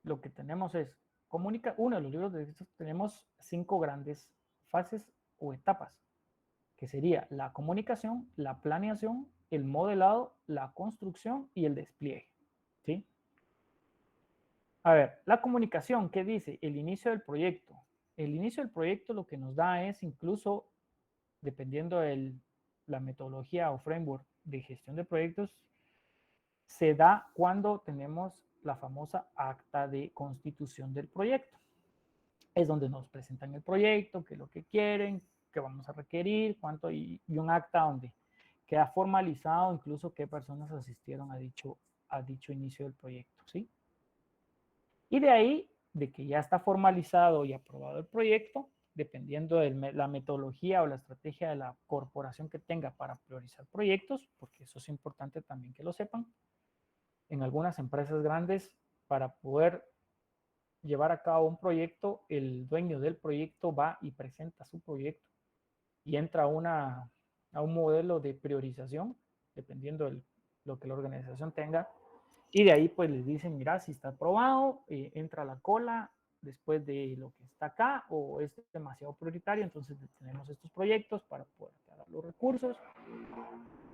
S1: lo que tenemos es, uno de los libros de texto tenemos 5 grandes fases o etapas, que sería la comunicación, la planeación, el modelado, la construcción y el despliegue, ¿sí? A ver, la comunicación, ¿qué dice? El inicio del proyecto. El inicio del proyecto lo que nos da es, incluso dependiendo de la metodología o framework de gestión de proyectos, se da cuando tenemos la famosa acta de constitución del proyecto. Es donde nos presentan el proyecto, qué es lo que quieren, qué vamos a requerir, cuánto, y un acta donde queda formalizado incluso qué personas asistieron a dicho inicio del proyecto, ¿sí? Y de ahí, de que ya está formalizado y aprobado el proyecto, dependiendo de la metodología o la estrategia de la corporación que tenga para priorizar proyectos, porque eso es importante también que lo sepan. En algunas empresas grandes, para poder llevar a cabo un proyecto, el dueño del proyecto va y presenta su proyecto y entra a un modelo de priorización, dependiendo de lo que la organización tenga, y de ahí pues les dicen, mira, si está aprobado, entra a la cola después de lo que está acá, o es demasiado prioritario, entonces tenemos estos proyectos para poder dar los recursos,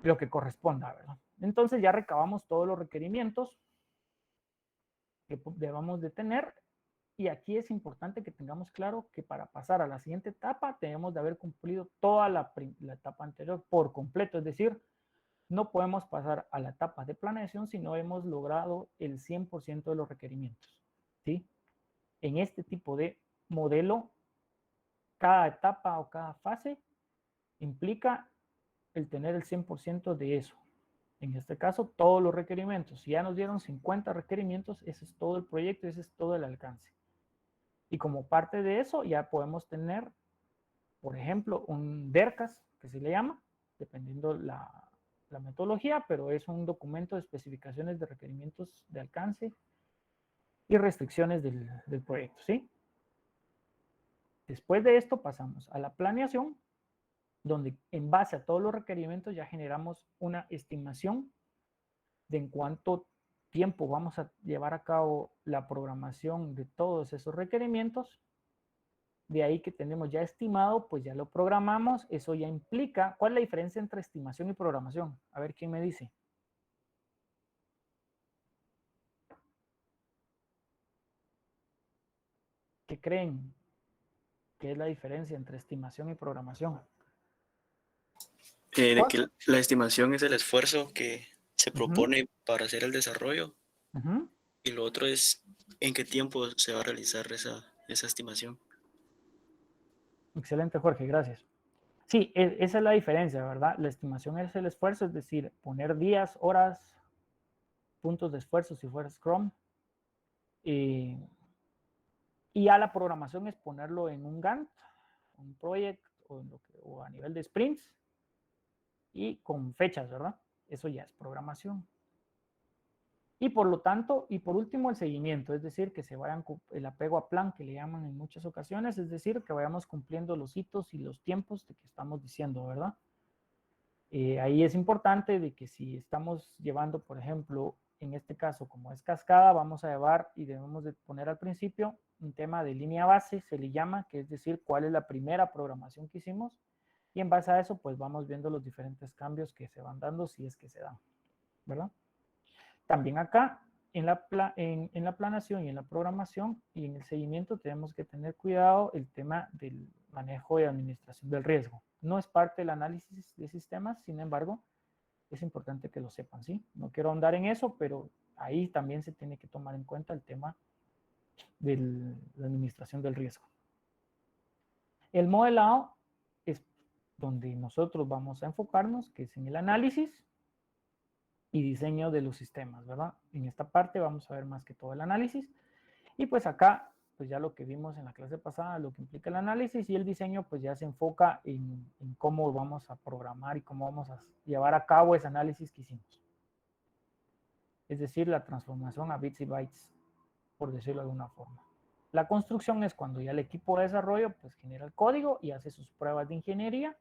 S1: lo que corresponda, ¿verdad? Entonces ya recabamos todos los requerimientos que debamos de tener, y aquí es importante que tengamos claro que para pasar a la siguiente etapa tenemos de haber cumplido toda la etapa anterior por completo, es decir, no podemos pasar a la etapa de planeación si no hemos logrado el 100% de los requerimientos, ¿sí? En este tipo de modelo, cada etapa o cada fase implica el tener el 100% de eso. En este caso, todos los requerimientos. Si ya nos dieron 50 requerimientos, ese es todo el proyecto, ese es todo el alcance. Y como parte de eso, ya podemos tener, por ejemplo, un DERCAS, que se le llama, dependiendo la metodología, pero es un documento de especificaciones de requerimientos de alcance y restricciones del proyecto, ¿sí? Después de esto pasamos a la planeación, donde en base a todos los requerimientos ya generamos una estimación de en cuánto tiempo vamos a llevar a cabo la programación de todos esos requerimientos. De ahí que tenemos ya estimado, pues ya lo programamos. Eso ya implica, ¿cuál es la diferencia entre estimación y programación? A ver, ¿quién me dice? ¿Qué creen que es la diferencia entre estimación y programación?
S3: De que la estimación es el esfuerzo que se
S1: Ujú.
S3: propone para hacer el desarrollo,
S1: Ujú.
S3: y lo otro es en qué tiempo se va a realizar esa estimación.
S1: Excelente, Jorge, gracias. Sí, esa es la diferencia, ¿verdad? La estimación es el esfuerzo, es decir, poner días, horas, puntos de esfuerzo si fuera Scrum. Y ya la programación es ponerlo en un Gantt, un proyecto o a nivel de sprints y con fechas, ¿verdad? Eso ya es programación. Y por lo tanto, y por último, el seguimiento, es decir, que se vayan, el apego a plan, que le llaman en muchas ocasiones, es decir, que vayamos cumpliendo los hitos y los tiempos de que estamos diciendo, ¿verdad? Ahí es importante de que si estamos llevando, por ejemplo, en este caso, como es cascada, vamos a llevar y debemos de poner al principio un tema de línea base, se le llama, que es decir, cuál es la primera programación que hicimos, y en base a eso, pues vamos viendo los diferentes cambios que se van dando, si es que se dan, ¿verdad? También acá, en la planeación y en la programación y en el seguimiento, tenemos que tener cuidado el tema del manejo y administración del riesgo. No es parte del análisis de sistemas, sin embargo, es importante que lo sepan, ¿sí? No quiero ahondar en eso, pero ahí también se tiene que tomar en cuenta el tema de la administración del riesgo. El modelado es donde nosotros vamos a enfocarnos, que es en el análisis y diseño de los sistemas, ¿verdad? En esta parte vamos a ver más que todo el análisis. Y pues acá, pues ya lo que vimos en la clase pasada, lo que implica el análisis, y el diseño pues ya se enfoca en cómo vamos a programar y cómo vamos a llevar a cabo ese análisis que hicimos. Es decir, la transformación a bits y bytes, por decirlo de alguna forma. La construcción es cuando ya el equipo de desarrollo pues genera el código y hace sus pruebas de ingeniería.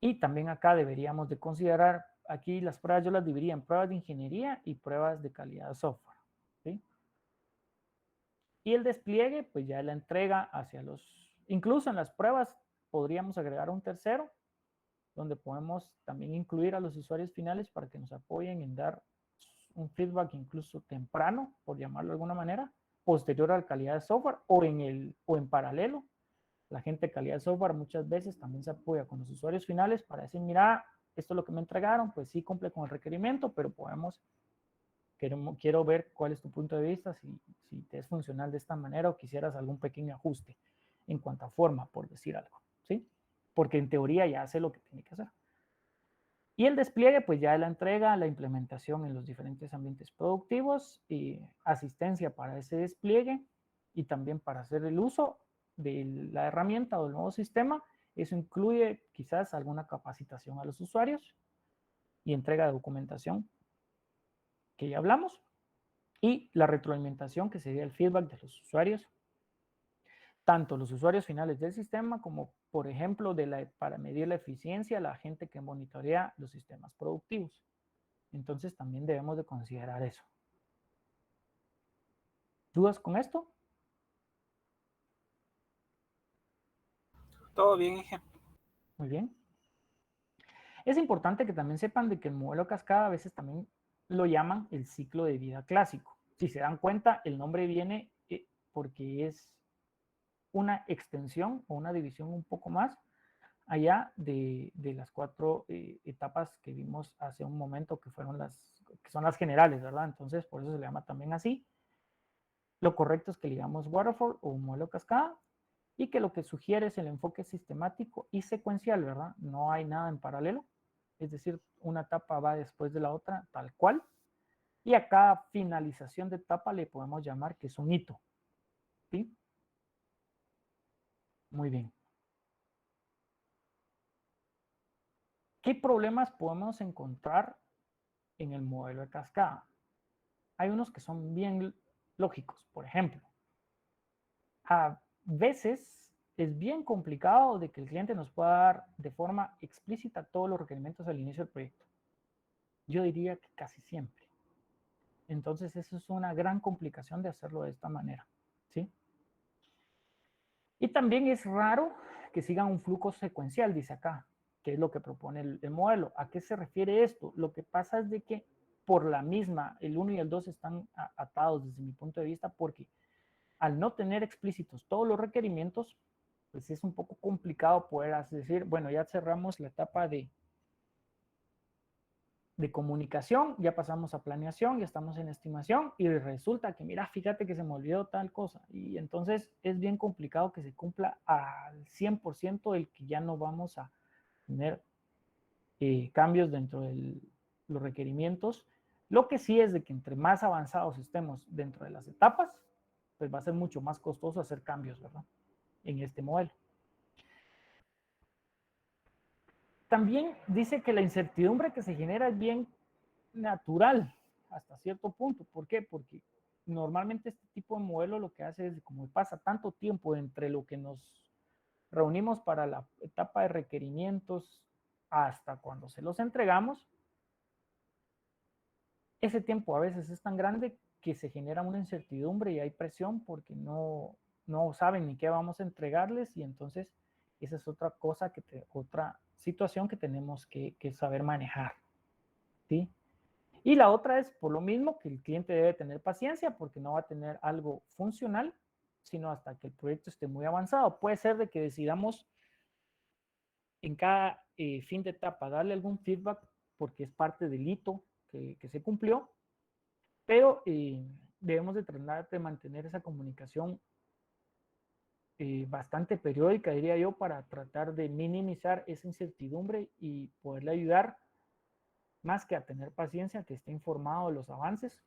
S1: Y también acá deberíamos de considerar, aquí las pruebas yo las dividiría en pruebas de ingeniería y pruebas de calidad de software, ¿sí? Y el despliegue, pues ya la entrega hacia incluso en las pruebas podríamos agregar un tercero, donde podemos también incluir a los usuarios finales para que nos apoyen en dar un feedback incluso temprano, por llamarlo de alguna manera, posterior a la calidad de software o en paralelo. La gente de calidad de software muchas veces también se apoya con los usuarios finales para decir, mira, esto es lo que me entregaron, pues sí cumple con el requerimiento, pero quiero ver cuál es tu punto de vista, si te es funcional de esta manera o quisieras algún pequeño ajuste en cuanto a forma, por decir algo, ¿sí? Porque en teoría ya hace lo que tiene que hacer. Y el despliegue, pues ya la entrega, la implementación en los diferentes ambientes productivos y asistencia para ese despliegue y también para hacer el uso de la herramienta o del nuevo sistema. Eso incluye quizás alguna capacitación a los usuarios y entrega de documentación que ya hablamos y la retroalimentación que sería el feedback de los usuarios, tanto los usuarios finales del sistema como, por ejemplo, para medir la eficiencia, la gente que monitorea los sistemas productivos. Entonces también debemos de considerar eso. ¿Dudas con esto?
S3: Todo bien, Inge.
S1: Muy bien. Es importante que también sepan de que el modelo cascada a veces también lo llaman el ciclo de vida clásico. Si se dan cuenta, el nombre viene porque es una extensión o una división un poco más allá de las 4 etapas que vimos hace un momento, que son las generales, ¿verdad? Entonces, por eso se le llama también así. Lo correcto es que le llamamos waterfall o modelo cascada y que lo que sugiere es el enfoque sistemático y secuencial, ¿verdad? No hay nada en paralelo, es decir, una etapa va después de la otra tal cual y a cada finalización de etapa le podemos llamar que es un hito, ¿sí? Muy bien. ¿Qué problemas podemos encontrar en el modelo de cascada? Hay unos que son bien lógicos. Por ejemplo, a veces es bien complicado de que el cliente nos pueda dar de forma explícita todos los requerimientos al inicio del proyecto. Yo diría que casi siempre. Entonces, eso es una gran complicación de hacerlo de esta manera, ¿sí? Y también es raro que sigan un flujo secuencial, dice acá, que es lo que propone el modelo. ¿A qué se refiere esto? Lo que pasa es de que por la misma, el 1 y el 2 están atados desde mi punto de vista porque al no tener explícitos todos los requerimientos, pues es un poco complicado poder decir, bueno, ya cerramos la etapa de comunicación, ya pasamos a planeación, ya estamos en estimación y resulta que, mira, fíjate que se me olvidó tal cosa. Y entonces es bien complicado que se cumpla al 100% el que ya no vamos a tener cambios dentro de los requerimientos. Lo que sí es de que entre más avanzados estemos dentro de las etapas, pues va a ser mucho más costoso hacer cambios, ¿verdad? En este modelo. También dice que la incertidumbre que se genera es bien natural hasta cierto punto. ¿Por qué? Porque normalmente este tipo de modelo lo que hace es, como pasa tanto tiempo entre lo que nos reunimos para la etapa de requerimientos hasta cuando se los entregamos, ese tiempo a veces es tan grande que se genera una incertidumbre y hay presión porque no saben ni qué vamos a entregarles y entonces esa es otra cosa, otra situación que tenemos que saber manejar, ¿sí? Y la otra es por lo mismo que el cliente debe tener paciencia porque no va a tener algo funcional, sino hasta que el proyecto esté muy avanzado. Puede ser de que decidamos en cada fin de etapa darle algún feedback porque es parte del hito que se cumplió, pero debemos de tratar de mantener esa comunicación bastante periódica, diría yo, para tratar de minimizar esa incertidumbre y poderle ayudar más que a tener paciencia, que esté informado de los avances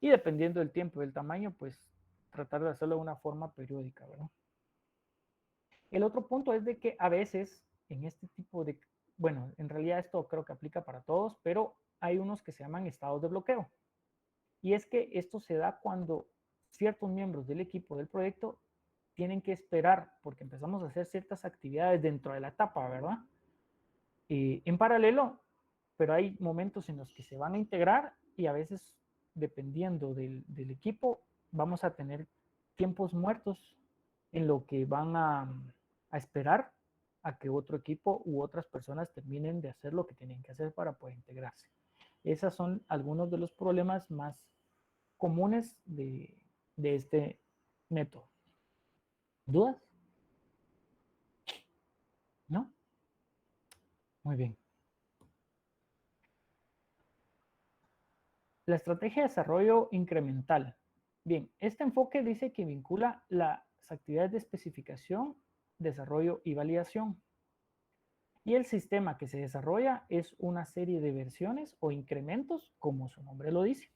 S1: y dependiendo del tiempo y del tamaño, pues tratar de hacerlo de una forma periódica, ¿verdad? El otro punto es de que a veces en este tipo de, bueno, en realidad esto creo que aplica para todos, pero hay unos que se llaman estados de bloqueo. Y es que esto se da cuando ciertos miembros del equipo del proyecto tienen que esperar porque empezamos a hacer ciertas actividades dentro de la etapa, ¿verdad? En paralelo, pero hay momentos en los que se van a integrar y a veces, dependiendo del equipo, vamos a tener tiempos muertos en lo que van a esperar a que otro equipo u otras personas terminen de hacer lo que tienen que hacer para poder integrarse. Esos son algunos de los problemas más comunes de este método. ¿Dudas? ¿No? Muy bien. La estrategia de desarrollo incremental. Bien, este enfoque dice que vincula las actividades de especificación desarrollo y validación. Y el sistema que se desarrolla es una serie de versiones o incrementos, como su nombre lo dice.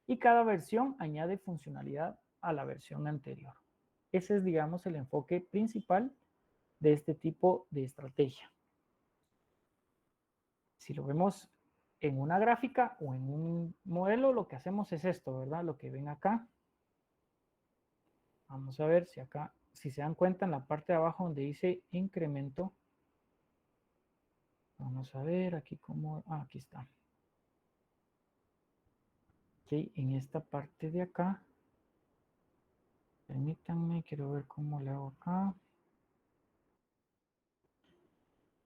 S1: Y cada versión añade funcionalidad a la versión anterior. Ese es, digamos, el enfoque principal de este tipo de estrategia. Si lo vemos en una gráfica o en un modelo, lo que hacemos es esto, ¿verdad? Lo que ven acá. Vamos a ver si acá, si se dan cuenta en la parte de abajo donde dice incremento. Vamos a ver aquí cómo, aquí está. Ok, en esta parte de acá, permítanme, quiero ver cómo le hago acá.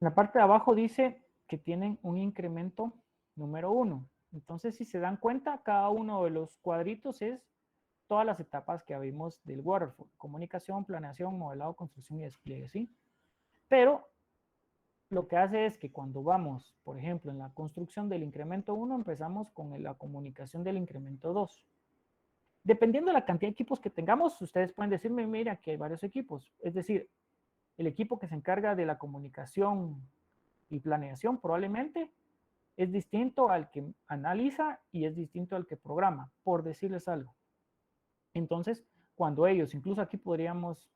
S1: En la parte de abajo dice que tienen un incremento número 1. Entonces, si se dan cuenta, cada uno de los cuadritos es todas las etapas que vimos del waterfall: comunicación, planeación, modelado, construcción y despliegue, ¿sí? Pero lo que hace es que cuando vamos, por ejemplo, en la construcción del incremento 1, empezamos con la comunicación del incremento 2. Dependiendo de la cantidad de equipos que tengamos, ustedes pueden decirme, mira, que hay varios equipos. Es decir, el equipo que se encarga de la comunicación y planeación probablemente es distinto al que analiza y es distinto al que programa, por decirles algo. Entonces, cuando ellos, incluso aquí podríamos,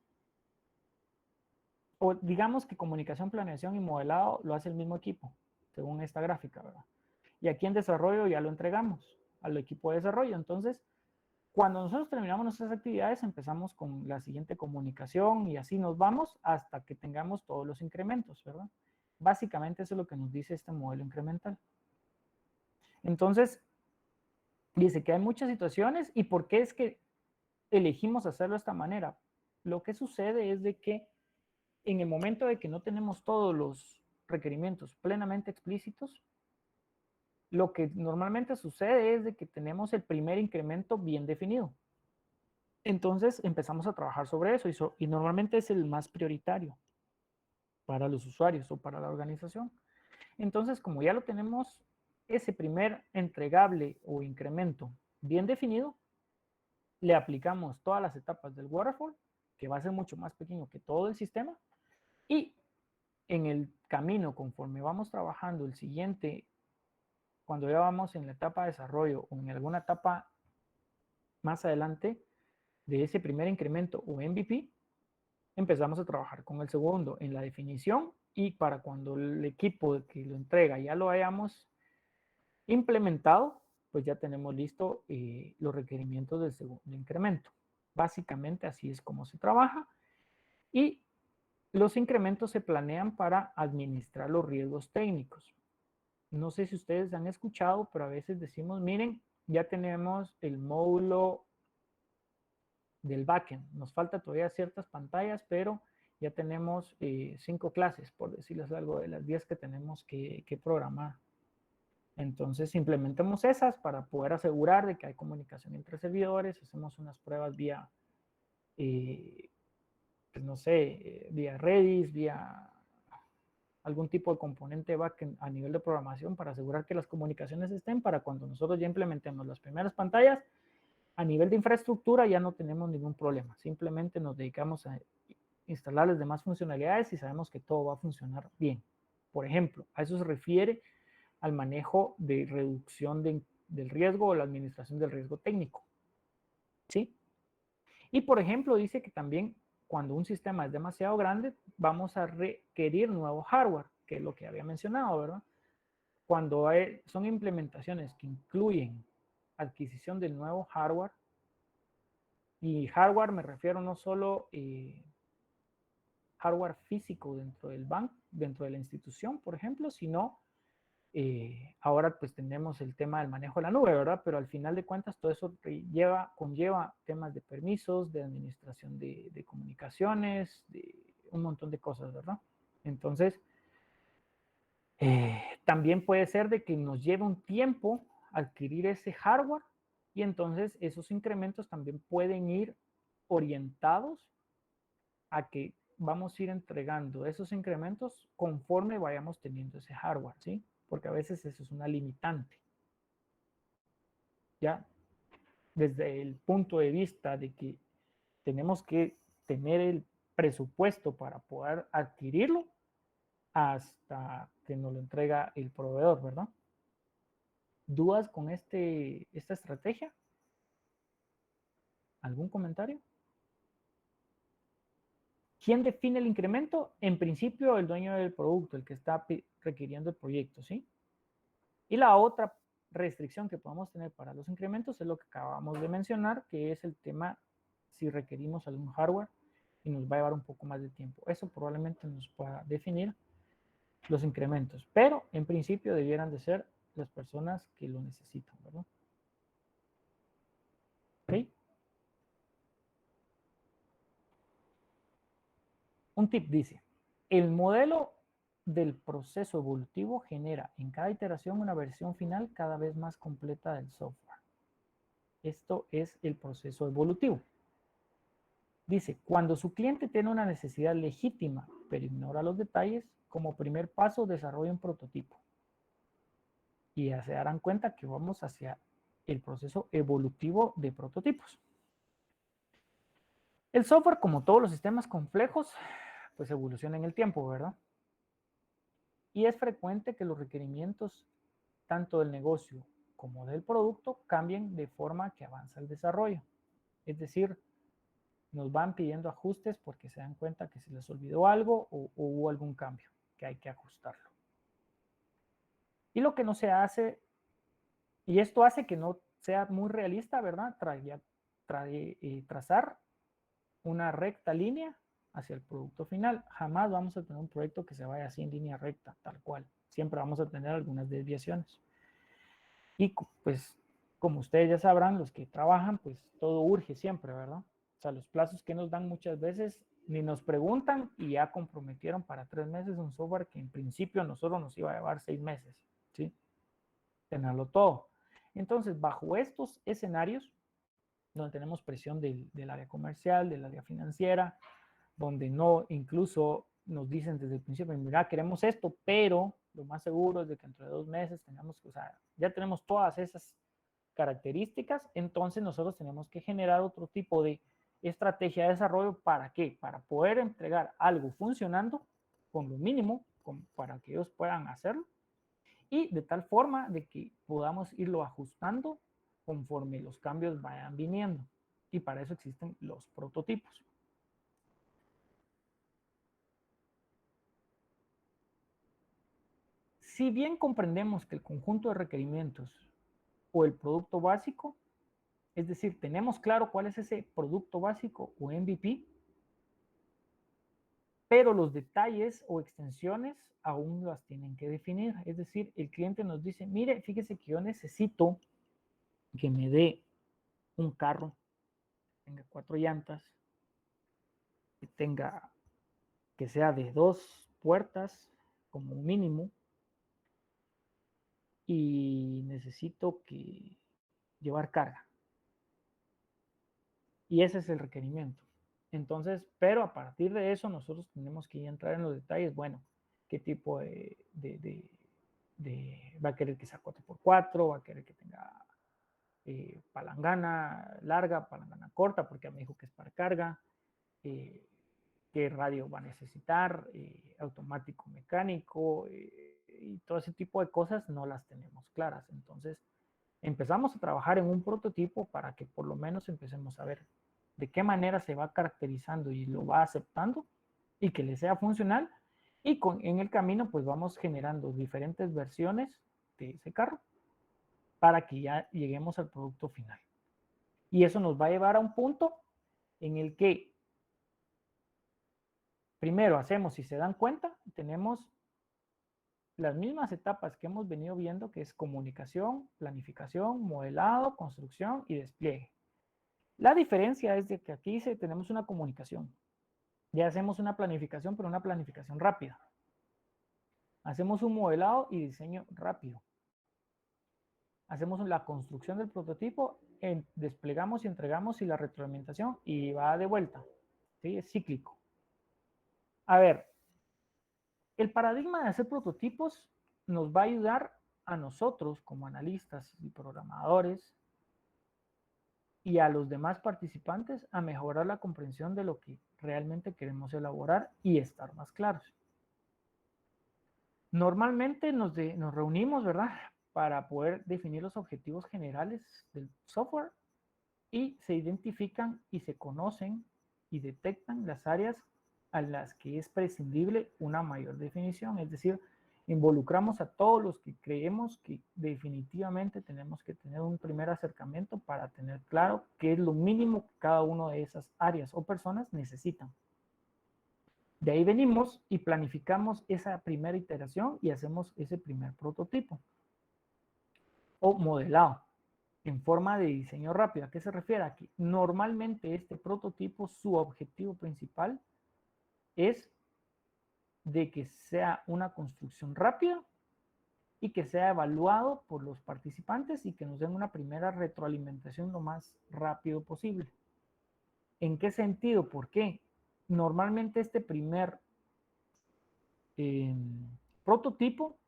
S1: o digamos que comunicación, planeación y modelado lo hace el mismo equipo, según esta gráfica, ¿verdad? Y aquí en desarrollo ya lo entregamos al equipo de desarrollo. Entonces, cuando nosotros terminamos nuestras actividades, empezamos con la siguiente comunicación y así nos vamos hasta que tengamos todos los incrementos, ¿verdad? Básicamente eso es lo que nos dice este modelo incremental. Entonces, dice que hay muchas situaciones. ¿Y por qué es que elegimos hacerlo de esta manera? Lo que sucede es de que en el momento de que no tenemos todos los requerimientos plenamente explícitos, lo que normalmente sucede es de que tenemos el primer incremento bien definido. Entonces empezamos a trabajar sobre eso y normalmente es el más prioritario para los usuarios o para la organización. Entonces, como ya lo tenemos, ese primer entregable o incremento bien definido, le aplicamos todas las etapas del waterfall, que va a ser mucho más pequeño que todo el sistema, y en el camino, conforme vamos trabajando el siguiente, cuando ya vamos en la etapa de desarrollo o en alguna etapa más adelante de ese primer incremento o MVP, empezamos a trabajar con el segundo en la definición, y para cuando el equipo que lo entrega ya lo hayamos implementado, pues ya tenemos listo los requerimientos del segundo incremento. Básicamente así es como se trabaja, y los incrementos se planean para administrar los riesgos técnicos. No sé si ustedes han escuchado, pero a veces decimos, miren, ya tenemos el módulo del backend. Nos falta todavía ciertas pantallas, pero ya tenemos 5 clases, por decirles algo, de las 10 que tenemos que programar. Entonces implementemos esas para poder asegurar de que hay comunicación entre servidores. Hacemos unas pruebas vía, pues no sé, vía Redis, vía algún tipo de componente backend a nivel de programación para asegurar que las comunicaciones estén para cuando nosotros ya implementemos las primeras pantallas. A nivel de infraestructura ya no tenemos ningún problema, simplemente nos dedicamos a instalarles demás funcionalidades y sabemos que todo va a funcionar bien. Por ejemplo, a eso se refiere al manejo de reducción del riesgo o la administración del riesgo técnico, ¿sí? Y por ejemplo, dice que también cuando un sistema es demasiado grande, vamos a requerir nuevo hardware, que es lo que había mencionado, ¿verdad? Cuando son implementaciones que incluyen adquisición del nuevo hardware, y hardware me refiero no solo hardware físico dentro del banco, dentro de la institución, por ejemplo, sino ahora pues tenemos el tema del manejo de la nube, ¿verdad? Pero al final de cuentas todo eso conlleva temas de permisos, de administración de comunicaciones, de un montón de cosas, ¿verdad? Entonces, también puede ser de que nos lleve un tiempo adquirir ese hardware, y entonces esos incrementos también pueden ir orientados a que vamos a ir entregando esos incrementos conforme vayamos teniendo ese hardware, ¿sí? Porque a veces eso es una limitante. Ya, desde el punto de vista de que tenemos que tener presupuesto para poder adquirirlo hasta que nos lo entrega el proveedor, ¿verdad? ¿Dudas con esta estrategia? ¿Algún comentario? ¿Quién define el incremento? En principio, el dueño del producto, el que está requiriendo el proyecto, ¿sí? Y la otra restricción que podemos tener para los incrementos es lo que acabamos de mencionar, que es el tema si requerimos algún hardware y nos va a llevar un poco más de tiempo. Eso probablemente nos pueda definir los incrementos, pero en principio debieran de ser las personas que lo necesitan, ¿verdad? ¿Ok? Un tip dice, el modelo del proceso evolutivo genera en cada iteración una versión final cada vez más completa del software. Esto es el proceso evolutivo. Dice, cuando su cliente tiene una necesidad legítima, pero ignora los detalles, como primer paso desarrolla un prototipo. Y ya se darán cuenta que vamos hacia el proceso evolutivo de prototipos. El software, como todos los sistemas complejos, pues evoluciona en el tiempo, ¿verdad? Y es frecuente que los requerimientos tanto del negocio como del producto cambien de forma que avanza el desarrollo. Es decir, nos van pidiendo ajustes porque se dan cuenta que se les olvidó algo o hubo algún cambio que hay que ajustarlo. Y lo que no se hace, y esto hace que no sea muy realista, ¿verdad? Trazar una recta línea hacia el producto final. Jamás vamos a tener un proyecto que se vaya así en línea recta, tal cual. Siempre vamos a tener algunas desviaciones. Y pues, como ustedes ya sabrán, los que trabajan, pues todo urge siempre, ¿verdad? O sea, los plazos que nos dan muchas veces ni nos preguntan y ya comprometieron para 3 meses un software que en principio a nosotros nos iba a llevar 6 meses, ¿sí? Tenerlo todo. Entonces, bajo estos escenarios, donde tenemos presión del área comercial, del área financiera, donde no, incluso nos dicen desde el principio, mira, queremos esto, pero lo más seguro es de que entre 2 meses tengamos, o sea, ya tenemos todas esas características, entonces nosotros tenemos que generar otro tipo de estrategia de desarrollo. ¿Para qué? Para poder entregar algo funcionando con lo mínimo, para que ellos puedan hacerlo, y de tal forma de que podamos irlo ajustando conforme los cambios vayan viniendo. Y para eso existen los prototipos. Si bien comprendemos que el conjunto de requerimientos o el producto básico, es decir, tenemos claro cuál es ese producto básico o MVP, pero los detalles o extensiones aún las tienen que definir. Es decir, el cliente nos dice, mire, fíjese que yo necesito que me dé un carro, que tenga 4 llantas, que sea de 2 puertas como mínimo, y necesito que llevar carga. Y ese es el requerimiento. Entonces, pero a partir de eso nosotros tenemos que entrar en los detalles. Bueno, qué tipo va a querer que sea 4x4, va a querer que tenga palangana larga, palangana corta, porque me dijo que es para carga, qué radio va a necesitar, automático, mecánico, y todo ese tipo de cosas no las tenemos claras. Entonces, empezamos a trabajar en un prototipo para que por lo menos empecemos a ver de qué manera se va caracterizando y lo va aceptando y que le sea funcional, y en el camino pues vamos generando diferentes versiones de ese carro para que ya lleguemos al producto final. Y eso nos va a llevar a un punto en el que primero hacemos, si se dan cuenta, tenemos las mismas etapas que hemos venido viendo, que es comunicación, planificación, modelado, construcción y despliegue. La diferencia es de que aquí tenemos una comunicación. Ya hacemos una planificación, pero una planificación rápida. Hacemos un modelado y diseño rápido. Hacemos la construcción del prototipo, desplegamos y entregamos y la retroalimentación y va de vuelta. ¿Sí? Es cíclico. A ver, el paradigma de hacer prototipos nos va a ayudar a nosotros como analistas y programadores y a los demás participantes a mejorar la comprensión de lo que realmente queremos elaborar y estar más claros. Normalmente nos reunimos, ¿verdad?, para poder definir los objetivos generales del software y se identifican y se conocen y detectan las áreas a las que es prescindible una mayor definición, es decir, involucramos a todos los que creemos que definitivamente tenemos que tener un primer acercamiento para tener claro qué es lo mínimo que cada una de esas áreas o personas necesitan. De ahí venimos y planificamos esa primera iteración y hacemos ese primer prototipo o modelado en forma de diseño rápido. ¿A qué se refiere? A que normalmente este prototipo, su objetivo principal es de que sea una construcción rápida y que sea evaluado por los participantes y que nos den una primera retroalimentación lo más rápido posible. ¿En qué sentido? ¿Por qué? Normalmente este primer prototipo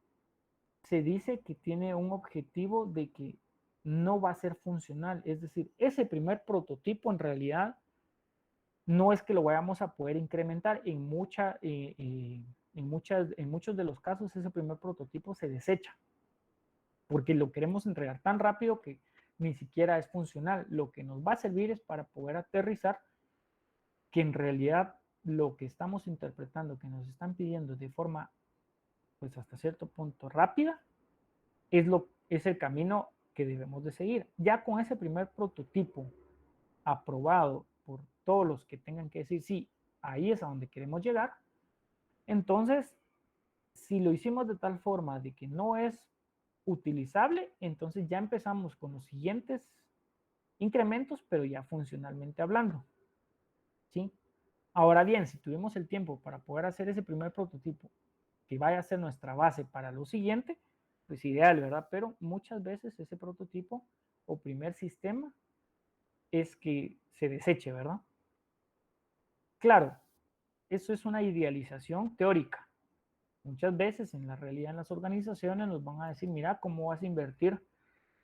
S1: se dice que tiene un objetivo de que no va a ser funcional. Es decir, ese primer prototipo en realidad no es que lo vayamos a poder incrementar. En muchos de los casos ese primer prototipo se desecha porque lo queremos entregar tan rápido que ni siquiera es funcional. Lo que nos va a servir es para poder aterrizar que en realidad lo que estamos interpretando, que nos están pidiendo de forma, pues hasta cierto punto rápida, es el camino que debemos de seguir. Ya con ese primer prototipo aprobado por todos los que tengan que decir, sí, ahí es a donde queremos llegar, entonces, si lo hicimos de tal forma de que no es utilizable, entonces ya empezamos con los siguientes incrementos, pero ya funcionalmente hablando, ¿sí? Ahora bien, si tuvimos el tiempo para poder hacer ese primer prototipo que vaya a ser nuestra base para lo siguiente, pues ideal, ¿verdad? Pero muchas veces ese prototipo o primer sistema es que se deseche, ¿verdad? Claro, eso es una idealización teórica. Muchas veces en la realidad en las organizaciones nos van a decir, mira, ¿cómo vas a invertir?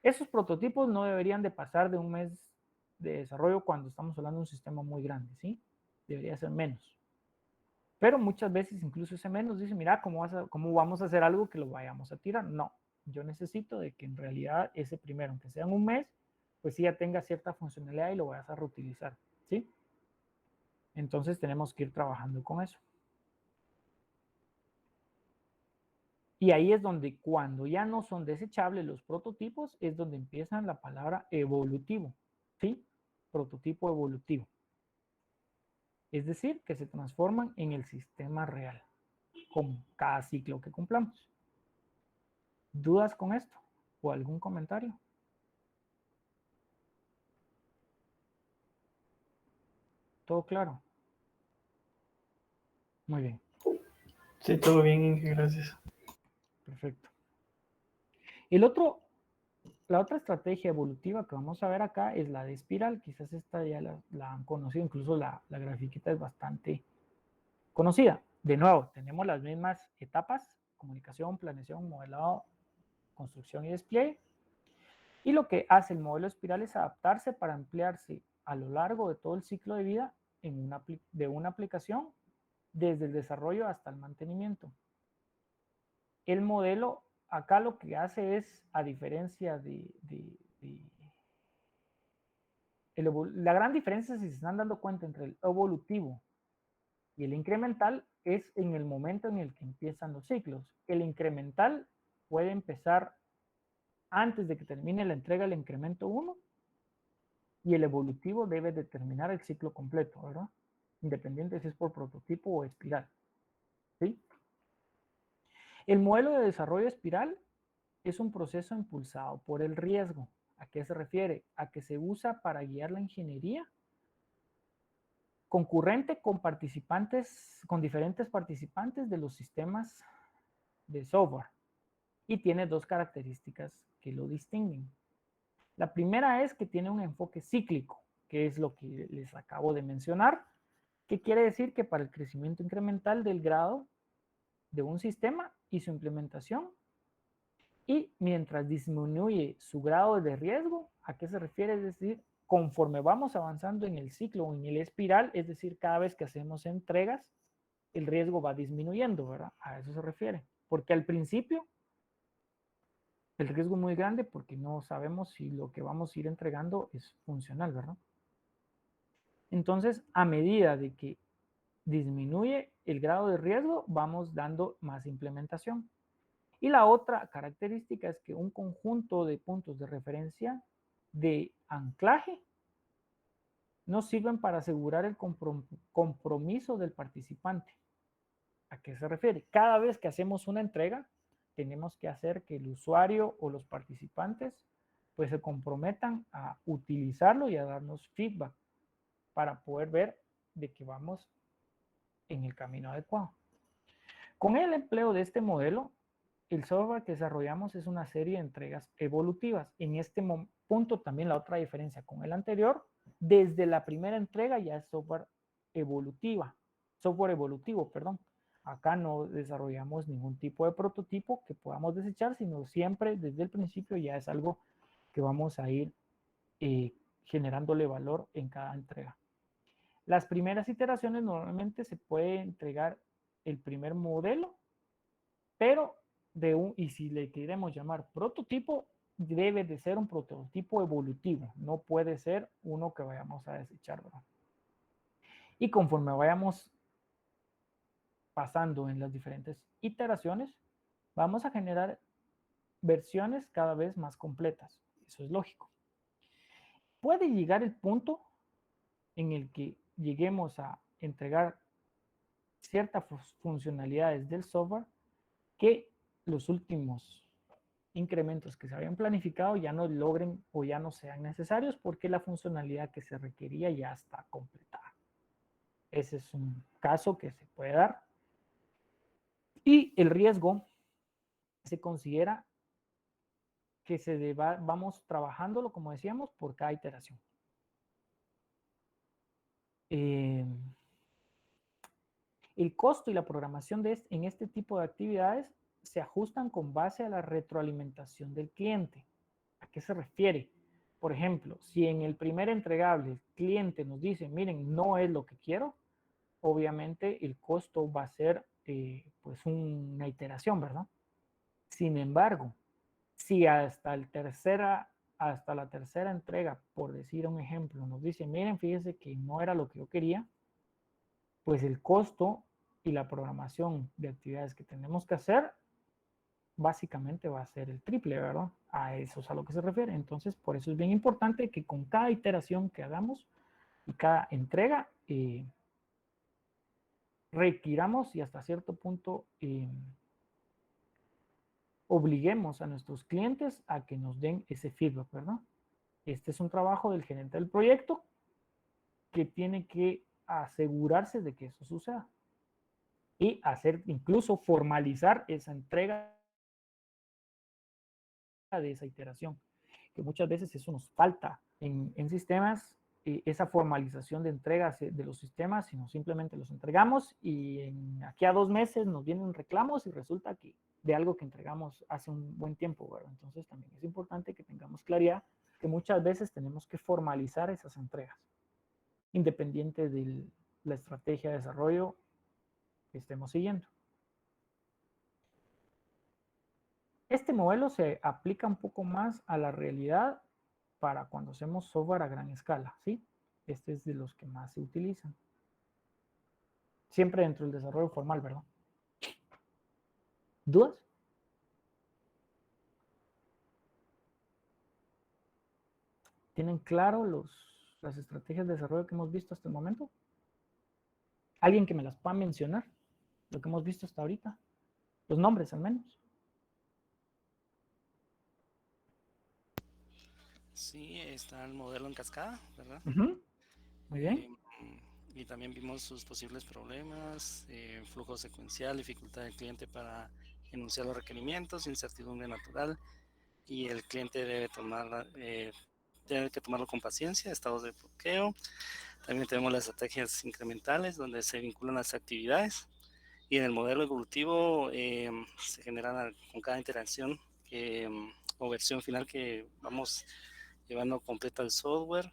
S1: Esos prototipos no deberían de pasar de un mes de desarrollo cuando estamos hablando de un sistema muy grande, ¿sí? Debería ser menos. Pero muchas veces incluso ese menos dice, mira, ¿cómo vamos a hacer algo que lo vayamos a tirar? No, yo necesito de que en realidad ese primero, aunque sea en un mes, pues sí ya tenga cierta funcionalidad y lo vayas a reutilizar, ¿sí? Entonces tenemos que ir trabajando con eso. Y ahí es donde cuando ya no son desechables los prototipos, es donde empiezan la palabra evolutivo, ¿sí? Prototipo evolutivo. Es decir, que se transforman en el sistema real, con cada ciclo que cumplamos. ¿Dudas con esto? ¿O algún comentario? ¿Todo claro? Muy bien.
S8: Sí, todo bien, Inge, gracias.
S1: Perfecto. La otra estrategia evolutiva que vamos a ver acá es la de espiral. Quizás esta ya la han conocido, incluso la grafiquita es bastante conocida. De nuevo, tenemos las mismas etapas: comunicación, planeación, modelado, construcción y despliegue. Y lo que hace el modelo espiral es adaptarse para ampliarse a lo largo de todo el ciclo de vida de una aplicación, desde el desarrollo hasta el mantenimiento. El modelo acá lo que hace es, a diferencia la gran diferencia, si se están dando cuenta, entre el evolutivo y el incremental es en el momento en el que empiezan los ciclos. El incremental puede empezar antes de que termine la entrega del incremento 1 y el evolutivo debe determinar el ciclo completo, ¿verdad? Independiente si es por prototipo o espiral, ¿sí? El modelo de desarrollo espiral es un proceso impulsado por el riesgo. ¿A qué se refiere? A que se usa para guiar la ingeniería concurrente con diferentes participantes de los sistemas de software. Y tiene dos características que lo distinguen. La primera es que tiene un enfoque cíclico, que es lo que les acabo de mencionar, que quiere decir que para el crecimiento incremental del grado de un sistema y su implementación, y mientras disminuye su grado de riesgo, ¿a qué se refiere? Es decir, conforme vamos avanzando en el ciclo o en el espiral, es decir, cada vez que hacemos entregas, el riesgo va disminuyendo, ¿verdad? A eso se refiere. Porque al principio el riesgo es muy grande porque no sabemos si lo que vamos a ir entregando es funcional, ¿verdad? Entonces, a medida de que disminuye el grado de riesgo, vamos dando más implementación. Y la otra característica es que un conjunto de puntos de referencia de anclaje nos sirven para asegurar el compromiso del participante. ¿A qué se refiere? Cada vez que hacemos una entrega, tenemos que hacer que el usuario o los participantes pues se comprometan a utilizarlo y a darnos feedback para poder ver de que vamos en el camino adecuado. Con el empleo de este modelo, el software que desarrollamos es una serie de entregas evolutivas. En este punto también la otra diferencia con el anterior, desde la primera entrega ya es software evolutivo, perdón. Acá no desarrollamos ningún tipo de prototipo que podamos desechar, sino siempre desde el principio ya es algo que vamos a ir generándole valor en cada entrega. Las primeras iteraciones normalmente se puede entregar el primer modelo, pero y si le queremos llamar prototipo, debe de ser un prototipo evolutivo, no puede ser uno que vayamos a desechar, ¿verdad? Y conforme vayamos pasando en las diferentes iteraciones, vamos a generar versiones cada vez más completas. Eso es lógico. Puede llegar el punto en el que lleguemos a entregar ciertas funcionalidades del software que los últimos incrementos que se habían planificado ya no logren o ya no sean necesarios porque la funcionalidad que se requería ya está completada. Ese es un caso que se puede dar. Y el riesgo se considera que vamos trabajándolo, como decíamos, por cada iteración. El costo y la programación en este tipo de actividades se ajustan con base a la retroalimentación del cliente. ¿A qué se refiere? Por ejemplo, si en el primer entregable el cliente nos dice, miren, no es lo que quiero, obviamente el costo va a ser pues una iteración, ¿verdad? Sin embargo, si hasta la tercera entrega, por decir un ejemplo, nos dice, miren, fíjense que no era lo que yo quería, pues el costo y la programación de actividades que tenemos que hacer básicamente va a ser el triple, ¿verdad? A eso es a lo que se refiere. Entonces, por eso es bien importante que con cada iteración que hagamos y cada entrega, requiramos y hasta cierto punto obliguemos a nuestros clientes a que nos den ese feedback, ¿verdad? Este es un trabajo del gerente del proyecto que tiene que asegurarse de que eso suceda y incluso formalizar esa entrega de esa iteración, que muchas veces eso nos falta en sistemas, esa formalización de entregas de los sistemas, sino simplemente los entregamos y aquí a 2 meses nos vienen reclamos y resulta que de algo que entregamos hace un buen tiempo, ¿verdad? Entonces también es importante que tengamos claridad que muchas veces tenemos que formalizar esas entregas, independiente de la estrategia de desarrollo que estemos siguiendo. Este modelo se aplica un poco más a la realidad para cuando hacemos software a gran escala, ¿sí? Este es de los que más se utilizan. Siempre dentro del desarrollo formal, ¿verdad? ¿Dudas? ¿Tienen claro las estrategias de desarrollo que hemos visto hasta el momento? ¿Alguien que me las pueda mencionar? Lo que hemos visto hasta ahorita. Los nombres, al menos.
S11: Sí, está el modelo en cascada, ¿verdad?
S1: Muy bien.
S11: Y también vimos sus posibles problemas, flujo secuencial, dificultad del cliente para enunciar los requerimientos, incertidumbre natural, y el cliente debe que tomarlo con paciencia, estados de bloqueo. También tenemos las estrategias incrementales, donde se vinculan las actividades, y en el modelo evolutivo se generan con cada interacción o versión final que vamos llevando completa el software,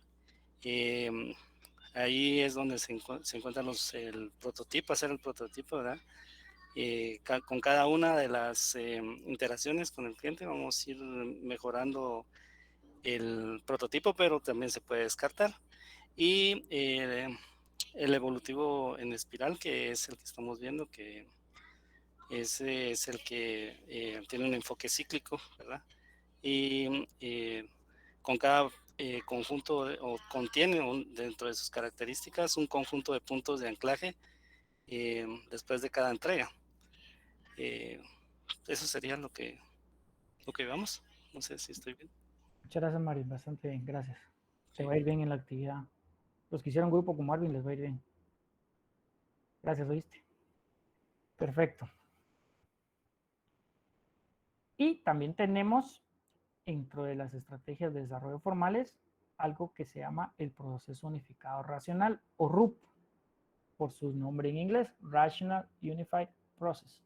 S11: Ahí es donde se encuentran el prototipo, hacer el prototipo, ¿verdad? Con cada una de las interacciones con el cliente vamos a ir mejorando el prototipo, pero también se puede descartar. Y el evolutivo en espiral, que es el que estamos viendo, que ese es el que tiene un enfoque cíclico, ¿verdad? Y con cada conjunto o contiene dentro de sus características un conjunto de puntos de anclaje después de cada entrega. Eso sería lo que vamos. No sé si estoy bien.
S1: Muchas gracias, Marín, bastante bien, gracias.
S11: Sí.
S1: Te va a ir bien en la actividad. Los que hicieron grupo con Marvin les va a ir bien. Gracias, ¿oíste? Perfecto. Y también tenemos, dentro de las estrategias de desarrollo formales, algo que se llama el proceso unificado racional, o RUP, por su nombre en inglés, Rational Unified Process.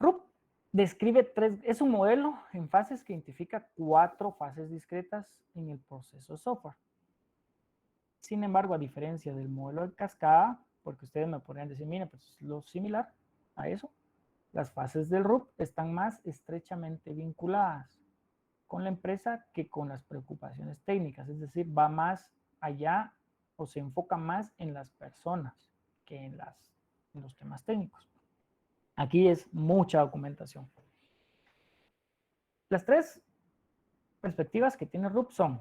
S1: RUP describe es un modelo en fases que identifica 4 fases discretas en el proceso de software. Sin embargo, a diferencia del modelo de cascada, porque ustedes me podrían decir, mira, pues es lo similar a eso, las fases del RUP están más estrechamente vinculadas con la empresa que con las preocupaciones técnicas, es decir, va más allá o se enfoca más en las personas que en los temas técnicos. Aquí es mucha documentación. Las 3 perspectivas que tiene RUP son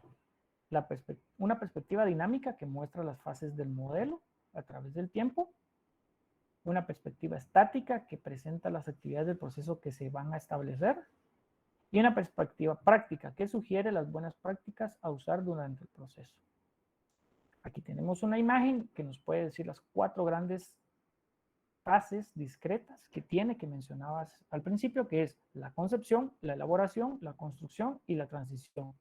S1: una perspectiva dinámica que muestra las fases del modelo a través del tiempo, una perspectiva estática que presenta las actividades del proceso que se van a establecer, y una perspectiva práctica que sugiere las buenas prácticas a usar durante el proceso. Aquí tenemos una imagen que nos puede decir las 4 grandes fases discretas que tiene, que mencionabas al principio, que es la concepción, la elaboración, la construcción y la transición.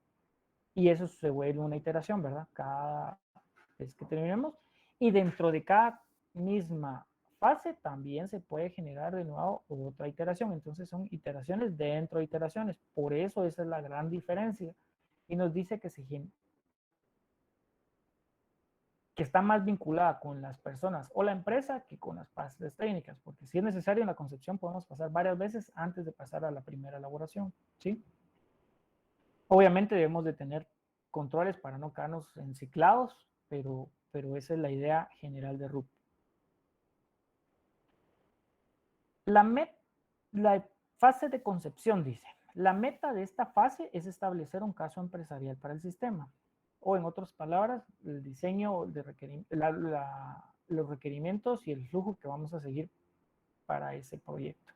S1: Y eso se vuelve una iteración, ¿verdad? Cada vez que terminemos. Y dentro de cada misma fase también se puede generar de nuevo otra iteración. Entonces son iteraciones dentro de iteraciones. Por eso esa es la gran diferencia. Y nos dice que está más vinculada con las personas o la empresa que con las fases técnicas, porque si es necesario en la concepción podemos pasar varias veces antes de pasar a la primera elaboración, ¿sí? Obviamente debemos de tener controles para no quedarnos enciclados, pero esa es la idea general de RUP. La fase de concepción dice, la meta de esta fase es establecer un caso empresarial para el sistema, o en otras palabras, el diseño de los requerimientos y el flujo que vamos a seguir para ese proyecto.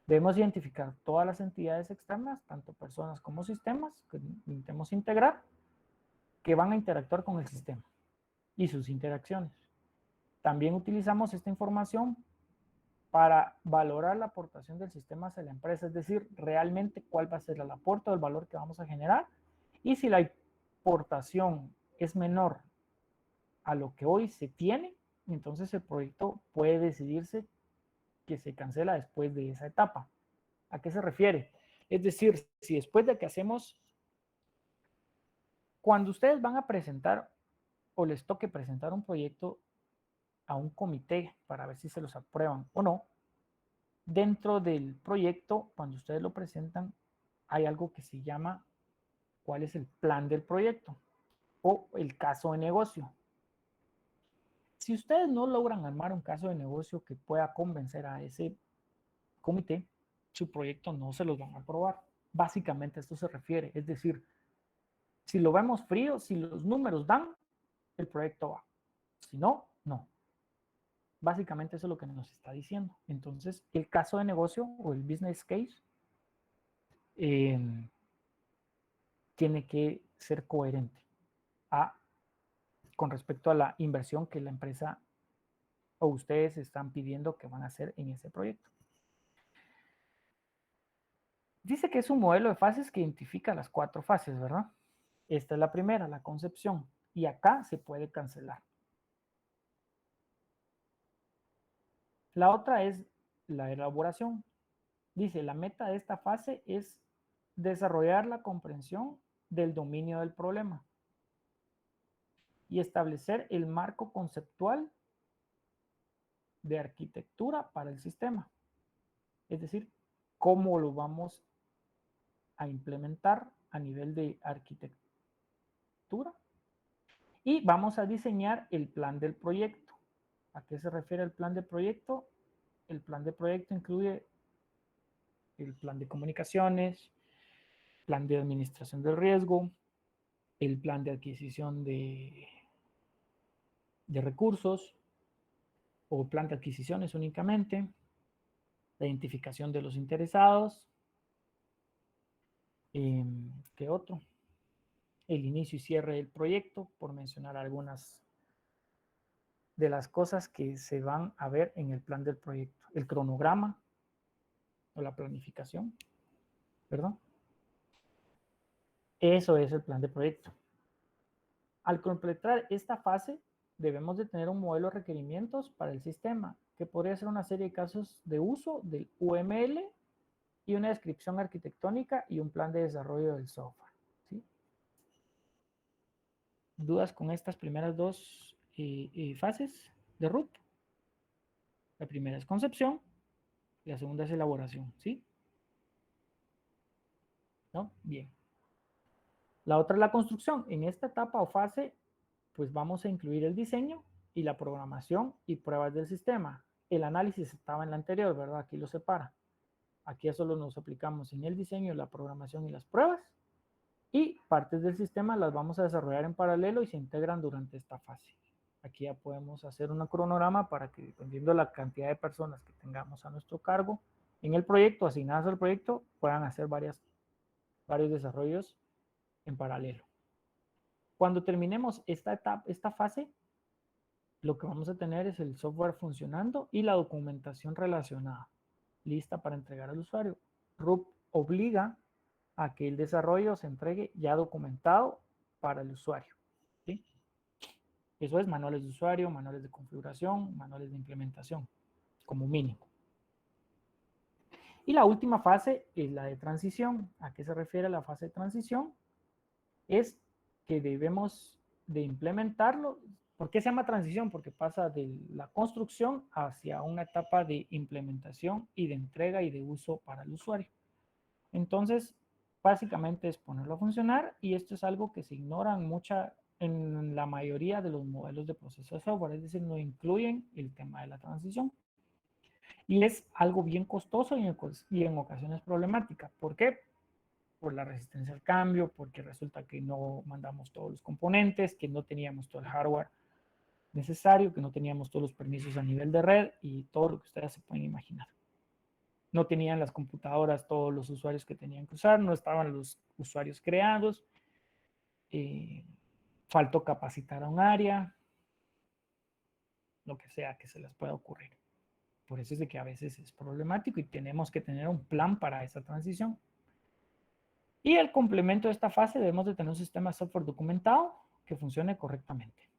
S1: Debemos identificar todas las entidades externas, tanto personas como sistemas, que intentemos integrar, que van a interactuar con el sistema y sus interacciones. También utilizamos esta información para valorar la aportación del sistema hacia la empresa, es decir, realmente cuál va a ser el aporte o el valor que vamos a generar, y si la aportación es menor a lo que hoy se tiene, entonces el proyecto puede decidirse que se cancela después de esa etapa. ¿A qué se refiere? Es decir, si después de que hacemos, cuando ustedes van a presentar o les toque presentar un proyecto a un comité para ver si se los aprueban o no, dentro del proyecto, cuando ustedes lo presentan, hay algo que se llama cuál es el plan del proyecto o el caso de negocio. Si ustedes no logran armar un caso de negocio que pueda convencer a ese comité, su proyecto no se los van a aprobar. Básicamente esto se refiere, es decir, si lo vemos frío, si los números dan, el proyecto va. Si no, no. Básicamente eso es lo que nos está diciendo. Entonces, el caso de negocio o el business case tiene que ser coherente con respecto a la inversión que la empresa o ustedes están pidiendo que van a hacer en ese proyecto. Dice que es un modelo de fases que identifica las 4 fases, ¿verdad? Esta es la primera, la concepción, y acá se puede cancelar. La otra es la elaboración. Dice, la meta de esta fase es desarrollar la comprensión del dominio del problema y establecer el marco conceptual de arquitectura para el sistema. Es decir, cómo lo vamos a implementar a nivel de arquitectura. Y vamos a diseñar el plan del proyecto. ¿A qué se refiere el plan de proyecto? El plan de proyecto incluye el plan de comunicaciones, plan de administración del riesgo, el plan de adquisición de recursos o plan de adquisiciones únicamente, la identificación de los interesados, ¿qué otro? El inicio y cierre del proyecto, por mencionar algunas de las cosas que se van a ver en el plan del proyecto. El cronograma o la planificación, perdón. Eso es el plan de proyecto. Al completar esta fase, debemos de tener un modelo de requerimientos para el sistema, que podría ser una serie de casos de uso del UML y una descripción arquitectónica y un plan de desarrollo del software. ¿Sí? ¿Dudas con estas primeras dos fases de RUP? La primera es concepción, la segunda es elaboración, ¿sí? ¿No? Bien. La otra es la construcción. En esta etapa o fase, pues vamos a incluir el diseño y la programación y pruebas del sistema. El análisis estaba en la anterior, ¿verdad? Aquí lo separa. Aquí ya solo nos aplicamos en el diseño, la programación y las pruebas. Y partes del sistema las vamos a desarrollar en paralelo y se integran durante esta fase. Aquí ya podemos hacer un cronograma para que, dependiendo de la cantidad de personas que tengamos a nuestro cargo en el proyecto, asignadas al proyecto, puedan hacer varios desarrollos en paralelo. Cuando terminemos esta etapa, esta fase, lo que vamos a tener es el software funcionando y la documentación relacionada, lista para entregar al usuario. RUP obliga a que el desarrollo se entregue ya documentado para el usuario. ¿Sí? Eso es manuales de usuario, manuales de configuración, manuales de implementación, como mínimo. Y la última fase es la de transición. ¿A qué se refiere la fase de transición? Es que debemos de implementarlo. ¿Por qué se llama transición? Porque pasa de la construcción hacia una etapa de implementación y de entrega y de uso para el usuario. Entonces, básicamente es ponerlo a funcionar y esto es algo que se ignora en la mayoría de los modelos de proceso de software, es decir, no incluyen el tema de la transición. Y es algo bien costoso y en ocasiones problemática. ¿Por qué? Por la resistencia al cambio, porque resulta que no mandamos todos los componentes, que no teníamos todo el hardware necesario, que no teníamos todos los permisos a nivel de red y todo lo que ustedes se pueden imaginar. No tenían las computadoras todos los usuarios que tenían que usar, no estaban los usuarios creados, faltó capacitar a un área, lo que sea que se les pueda ocurrir. Por eso es de que a veces es problemático y tenemos que tener un plan para esa transición. Y el complemento de esta fase debemos de tener un sistema de software documentado que funcione correctamente.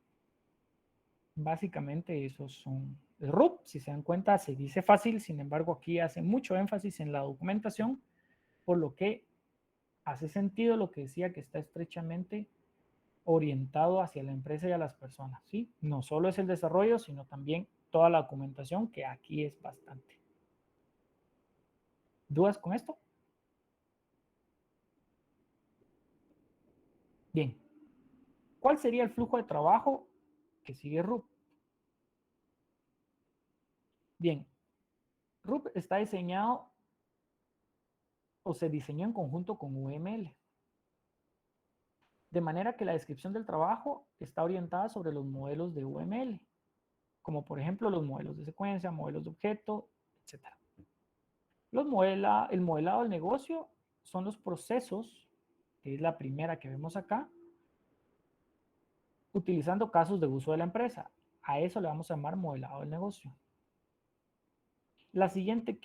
S1: Básicamente esos son el RUP. Si se dan cuenta, se dice fácil, sin embargo aquí hace mucho énfasis en la documentación, por lo que hace sentido lo que decía que está estrechamente orientado hacia la empresa y a las personas, ¿sí? No solo es el desarrollo, sino también toda la documentación, que aquí es bastante. ¿Dudas con esto? Bien. ¿Cuál sería el flujo de trabajo que sigue RUP? Bien. RUP está diseñado o se diseñó en conjunto con UML. De manera que la descripción del trabajo está orientada sobre los modelos de UML, como por ejemplo los modelos de secuencia, modelos de objeto, etc. El modelado del negocio son los procesos, que es la primera que vemos acá, utilizando casos de uso de la empresa. A eso le vamos a llamar modelado del negocio. La siguiente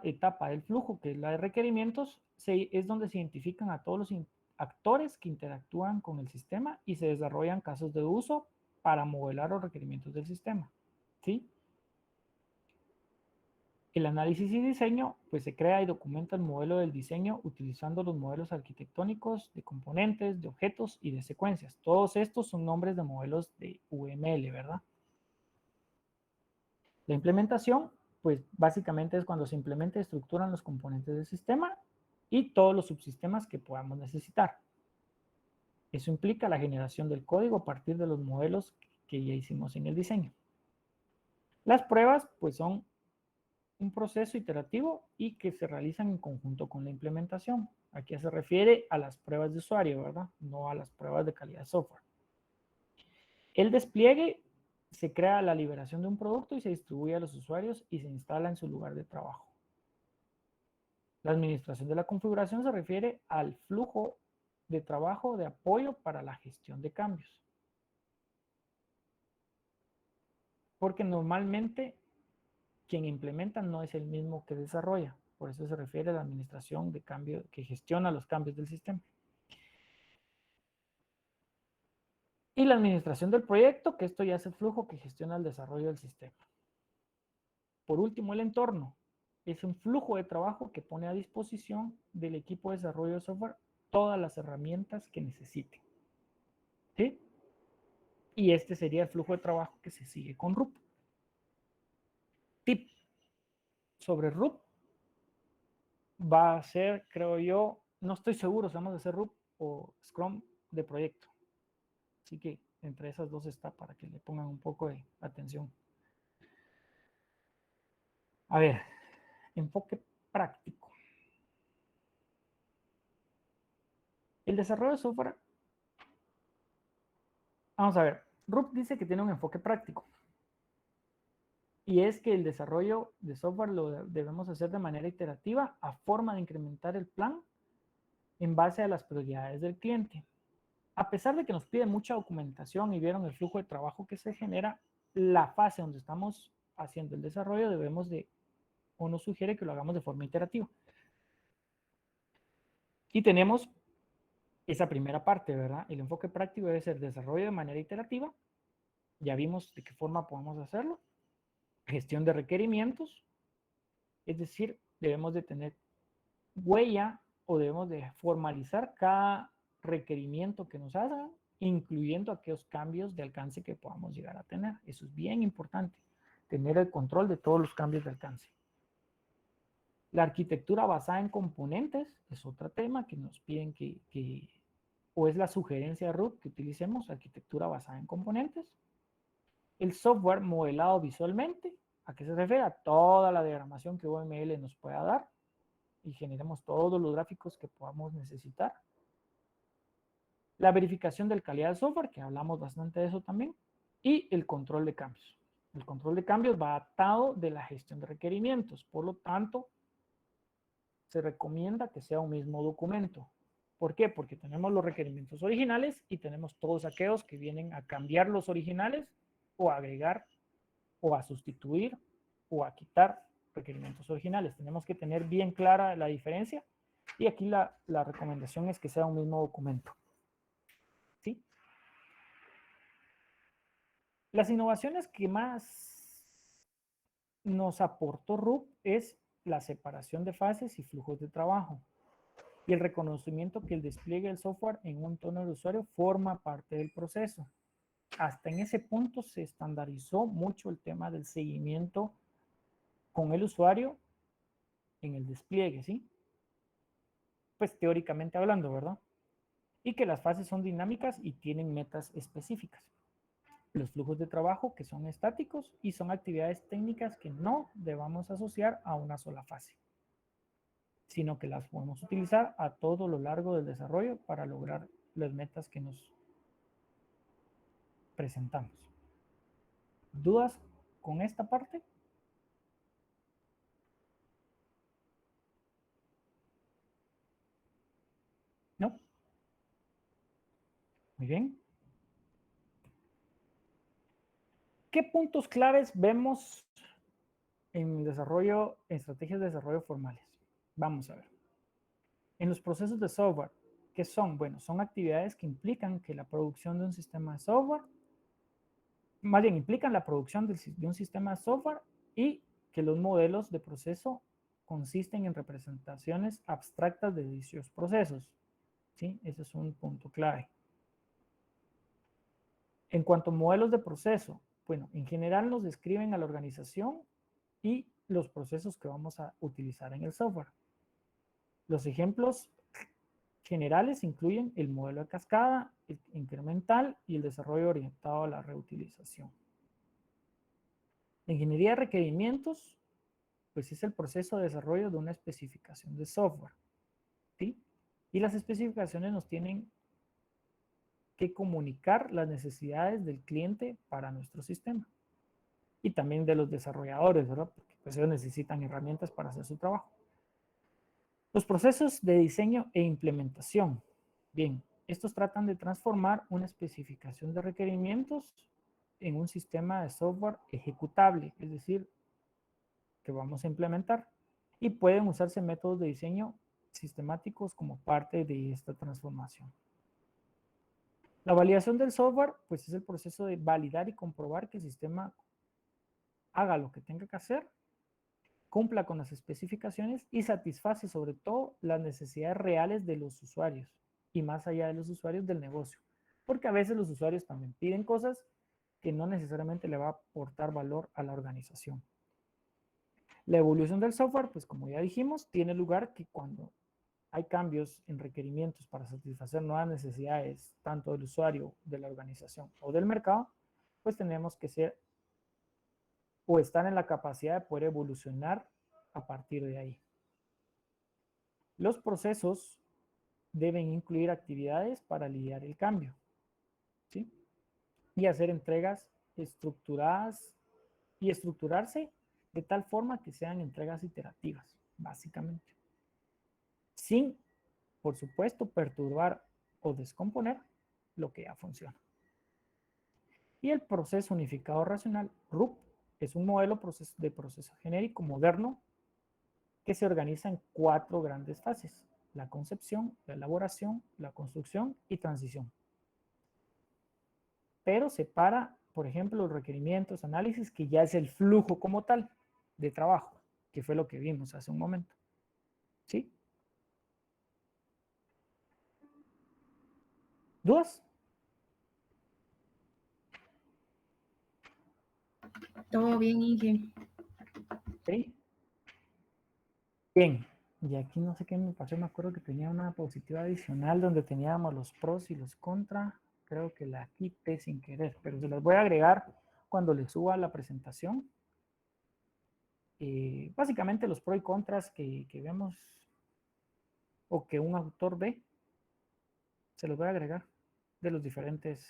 S1: etapa del flujo, que es la de requerimientos, es donde se identifican a todos los actores que interactúan con el sistema y se desarrollan casos de uso para modelar los requerimientos del sistema. ¿Sí? El análisis y diseño, pues se crea y documenta el modelo del diseño utilizando los modelos arquitectónicos de componentes, de objetos y de secuencias. Todos estos son nombres de modelos de UML, ¿verdad? La implementación, pues básicamente es cuando se implementa y estructuran los componentes del sistema y todos los subsistemas que podamos necesitar. Eso implica la generación del código a partir de los modelos que ya hicimos en el diseño. Las pruebas, pues son un proceso iterativo y que se realizan en conjunto con la implementación. Aquí se refiere a las pruebas de usuario, ¿verdad? No a las pruebas de calidad de software. El despliegue se crea la liberación de un producto y se distribuye a los usuarios y se instala en su lugar de trabajo. La administración de la configuración se refiere al flujo de trabajo de apoyo para la gestión de cambios. Porque normalmente quien implementa no es el mismo que desarrolla. Por eso se refiere a la administración de cambio, que gestiona los cambios del sistema. Y la administración del proyecto, que esto ya es el flujo que gestiona el desarrollo del sistema. Por último, el entorno. Es un flujo de trabajo que pone a disposición del equipo de desarrollo de software todas las herramientas que necesite. ¿Sí? Y este sería el flujo de trabajo que se sigue con RUP. Tip sobre RUP va a ser, creo yo, no estoy seguro si vamos a hacer RUP o Scrum de proyecto. Así que entre esas dos está para que le pongan un poco de atención. A ver, enfoque práctico. El desarrollo de software, vamos a ver, RUP dice que tiene un enfoque práctico. Y es que el desarrollo de software lo debemos hacer de manera iterativa a forma de incrementar el plan en base a las prioridades del cliente. A pesar de que nos pide mucha documentación y vieron el flujo de trabajo que se genera, la fase donde estamos haciendo el desarrollo debemos de, o nos sugiere que lo hagamos de forma iterativa. Y tenemos esa primera parte, ¿verdad? El enfoque práctico debe ser desarrollo de manera iterativa. Ya vimos de qué forma podemos hacerlo. Gestión de requerimientos, es decir, debemos de tener huella o debemos de formalizar cada requerimiento que nos hagan, incluyendo aquellos cambios de alcance que podamos llegar a tener. Eso es bien importante, tener el control de todos los cambios de alcance. La arquitectura basada en componentes es otro tema que nos piden o es la sugerencia de RUP que utilicemos, arquitectura basada en componentes. El software modelado visualmente, ¿a qué se refiere? A toda la diagramación que UML nos pueda dar y generemos todos los gráficos que podamos necesitar. La verificación de calidad del software, que hablamos bastante de eso también, y el control de cambios. El control de cambios va atado de la gestión de requerimientos, por lo tanto, se recomienda que sea un mismo documento. ¿Por qué? Porque tenemos los requerimientos originales y tenemos todos aquellos que vienen a cambiar los originales o a agregar o a sustituir o a quitar requerimientos originales. Tenemos que tener bien clara la diferencia y aquí la recomendación es que sea un mismo documento. ¿Sí? Las innovaciones que más nos aportó RUP es la separación de fases y flujos de trabajo y el reconocimiento que el despliegue del software en un entorno de usuario forma parte del proceso. Hasta en ese punto se estandarizó mucho el tema del seguimiento con el usuario en el despliegue, ¿sí? Pues teóricamente hablando, ¿verdad? Y que las fases son dinámicas y tienen metas específicas. Los flujos de trabajo que son estáticos y son actividades técnicas que no debamos asociar a una sola fase, sino que las podemos utilizar a todo lo largo del desarrollo para lograr las metas que nos presentamos. ¿Dudas con esta parte? ¿No? Muy bien. ¿Qué puntos claves vemos en desarrollo, en estrategias de desarrollo formales? Vamos a ver. En los procesos de software, ¿qué son? Bueno, son actividades que implican que la producción de un sistema de software, más bien implican la producción de un sistema de software y que los modelos de proceso consisten en representaciones abstractas de dichos procesos. ¿Sí? Ese es un punto clave. En cuanto a modelos de proceso, bueno, en general nos describen a la organización y los procesos que vamos a utilizar en el software. Los ejemplos generales incluyen el modelo de cascada, el incremental y el desarrollo orientado a la reutilización. La ingeniería de requerimientos, pues es el proceso de desarrollo de una especificación de software, ¿sí? Y las especificaciones nos tienen que comunicar las necesidades del cliente para nuestro sistema. Y también de los desarrolladores, ¿verdad? Porque pues ellos necesitan herramientas para hacer su trabajo. Los procesos de diseño e implementación. Bien, estos tratan de transformar una especificación de requerimientos en un sistema de software ejecutable, es decir, que vamos a implementar. Y pueden usarse métodos de diseño sistemáticos como parte de esta transformación. La validación del software, pues es el proceso de validar y comprobar que el sistema haga lo que tenga que hacer, cumpla con las especificaciones y satisface sobre todo las necesidades reales de los usuarios y más allá de los usuarios del negocio. Porque a veces los usuarios también piden cosas que no necesariamente le va a aportar valor a la organización. La evolución del software, pues como ya dijimos, tiene lugar que cuando hay cambios en requerimientos para satisfacer nuevas necesidades, tanto del usuario, de la organización o del mercado, pues tenemos que ser o estar en la capacidad de poder evolucionar a partir de ahí. Los procesos deben incluir actividades para lidiar el cambio, ¿sí? Y hacer entregas estructuradas y estructurarse de tal forma que sean entregas iterativas, básicamente. Sin, por supuesto, perturbar o descomponer lo que ya funciona. Y el proceso unificado racional, RUP, es un modelo de proceso genérico moderno que se organiza en 4 grandes fases: la concepción, la elaboración, la construcción y transición. Pero separa, por ejemplo, los requerimientos, análisis, que ya es el flujo como tal de trabajo, que fue lo que vimos hace un momento. ¿Sí? ¿Dudas?
S7: Todo bien, Inge.
S1: ¿Sí? Bien. Y aquí no sé qué me pasó, me acuerdo que tenía una diapositiva adicional donde teníamos los pros y los contras. Creo que la quité sin querer, pero se las voy a agregar cuando les suba la presentación. Básicamente los pros y contras que vemos o que un autor ve, se los voy a agregar de los diferentes,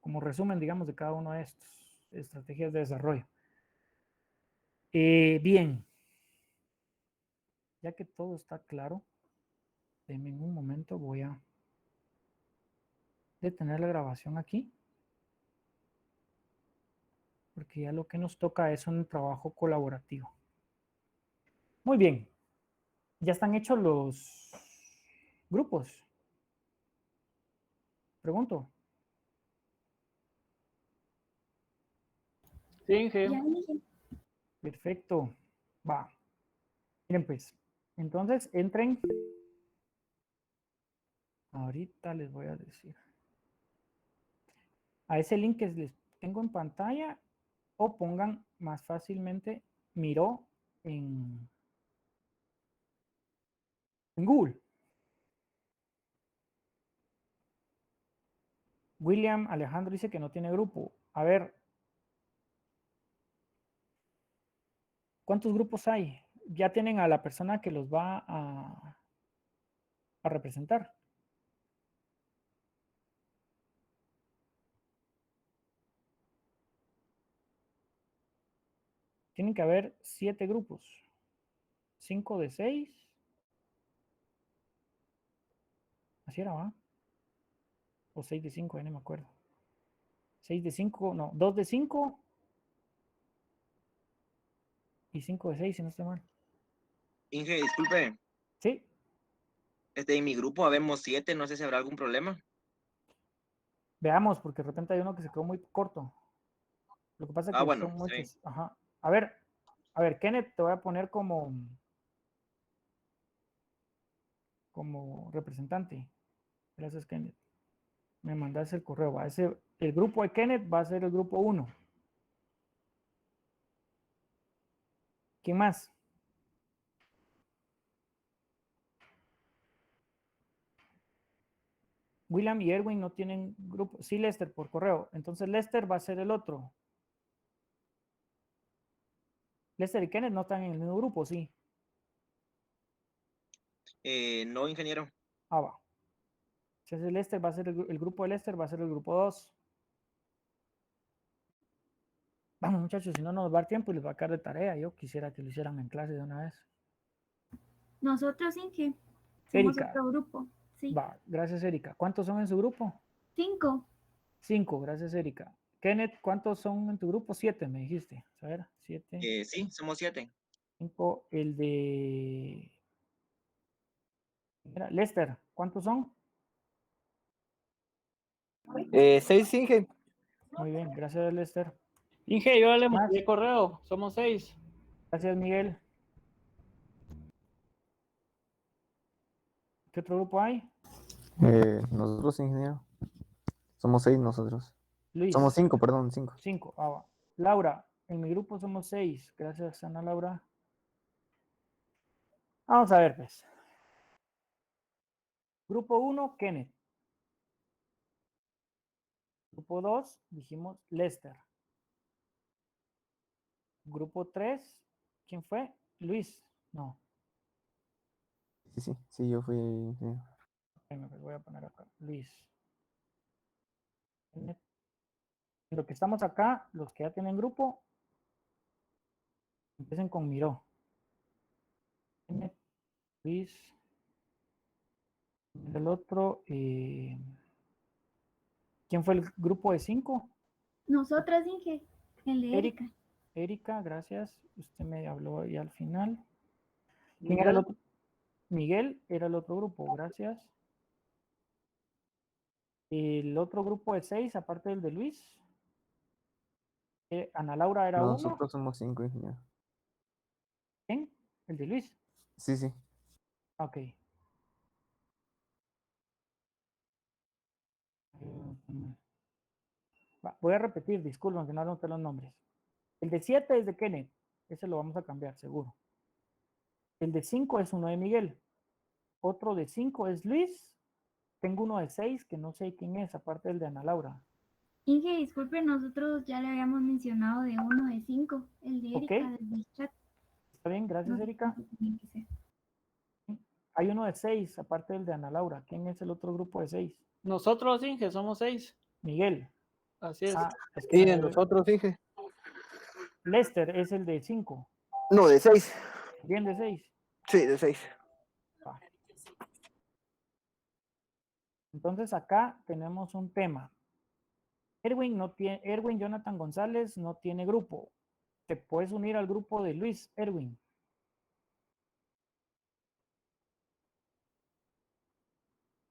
S1: como resumen, digamos, de cada una de estas estrategias de desarrollo. Bien, ya que todo está claro, denme un momento, voy a detener la grabación aquí, porque ya lo que nos toca es un trabajo colaborativo. Muy bien, ya están hechos los grupos. Pregunto.
S8: Sí, Inge.
S9: Ya dije.
S1: Perfecto. Va. Miren pues, entonces entren. Ahorita les voy a decir. A ese link que les tengo en pantalla o pongan más fácilmente Miro en Google. William Alejandro dice que no tiene grupo. A ver, ¿cuántos grupos hay? Ya tienen a la persona que los va a representar. Tienen que haber 7 grupos. 5 de 6. Así era, ¿va? O 6 de 5, ya no me acuerdo. 6 de 5, no, 2 de 5 y 5 de 6, si no estoy mal.
S12: Inge, disculpe.
S1: Sí.
S12: En mi grupo habemos 7, no sé si habrá algún problema.
S1: Veamos, porque de repente hay uno que se quedó muy corto. Lo que pasa es que
S12: Bueno,
S1: son muchos.
S12: sí.
S1: Ajá. A ver, A ver, Kenneth, te voy a poner como representante. Gracias, Kenneth. Me mandaste el correo. El grupo de Kenneth va a ser el grupo 1. ¿Quién más? William y Erwin no tienen grupo. Sí, Lester, por correo. Entonces Lester va a ser el otro. Lester y Kenneth no están en el mismo grupo, sí.
S12: No, ingeniero.
S1: Ah, va. Entonces Lester va a ser el grupo de Lester, va a ser el grupo 2. Vamos, muchachos, si no nos va a dar tiempo y les va a caer de tarea. Yo quisiera que lo hicieran en clase de una vez.
S9: Nosotros, Inge, somos
S1: Erika.
S9: otro grupo. Sí.
S1: Va, gracias, Erika. ¿Cuántos son en su grupo?
S9: 5.
S1: 5, gracias, Erika. Kenneth, ¿cuántos son en tu grupo? 7, me dijiste. A ver, 7.
S12: Sí, somos 7.
S1: 5. El de... Mira, Lester, ¿cuántos son?
S6: 6, Inge.
S1: Muy bien, gracias, Lester.
S8: Inge, yo le
S1: ¿Más?
S8: mandé el correo. Somos 6.
S1: Gracias, Miguel. ¿Qué otro grupo hay?
S6: Nosotros, ingeniero. Somos 6 nosotros.
S1: Luis.
S6: Somos 5, perdón, 5.
S1: 5. Ah, va. Laura, en mi grupo somos 6. Gracias, Ana Laura. Vamos a ver, pues. Grupo 1, Kenneth. Grupo 2, dijimos Lester. Grupo 3, ¿quién fue? Luis. No,
S6: Sí, yo fui ingeniero.
S1: voy a poner acá. Luis. Kenneth. Lo que estamos acá, los que ya tienen grupo, empiecen con Miró. Kenneth, Luis. El otro, ¿quién fue el grupo de 5?
S9: Nosotras, Inge, el de Erika.
S1: Erika, gracias. Usted me habló ahí al final. ¿Quién era el otro? Miguel era el otro grupo, gracias. El otro grupo de 6, aparte del de Luis. Ana Laura era 1.
S6: Nosotros somos 5, ingeniero.
S1: ¿Quién? ¿El de Luis?
S6: Sí.
S1: Ok. Voy a repetir, disculpen que no anoté los nombres. El de 7 es de Kenneth. Ese lo vamos a cambiar, seguro. El de 5 es uno de Miguel. Otro de 5 es Luis. Tengo uno de 6 que no sé quién es, aparte del de Ana Laura.
S9: Inge, disculpe, nosotros ya le habíamos mencionado de uno de 5, el de Erika, desde el chat.
S1: Está bien, gracias, Erika. Hay uno de 6, aparte del de Ana Laura. ¿Quién es el otro grupo de 6?
S8: Nosotros, Inge, somos 6.
S1: Miguel.
S8: Así es.
S6: Sí, de nosotros, Inge.
S1: Lester es el de 5.
S6: No, de 6.
S1: Bien, de 6.
S6: Sí, de 6.
S1: Entonces acá tenemos un tema. Erwin Jonathan González no tiene grupo. Te puedes unir al grupo de Luis, Erwin.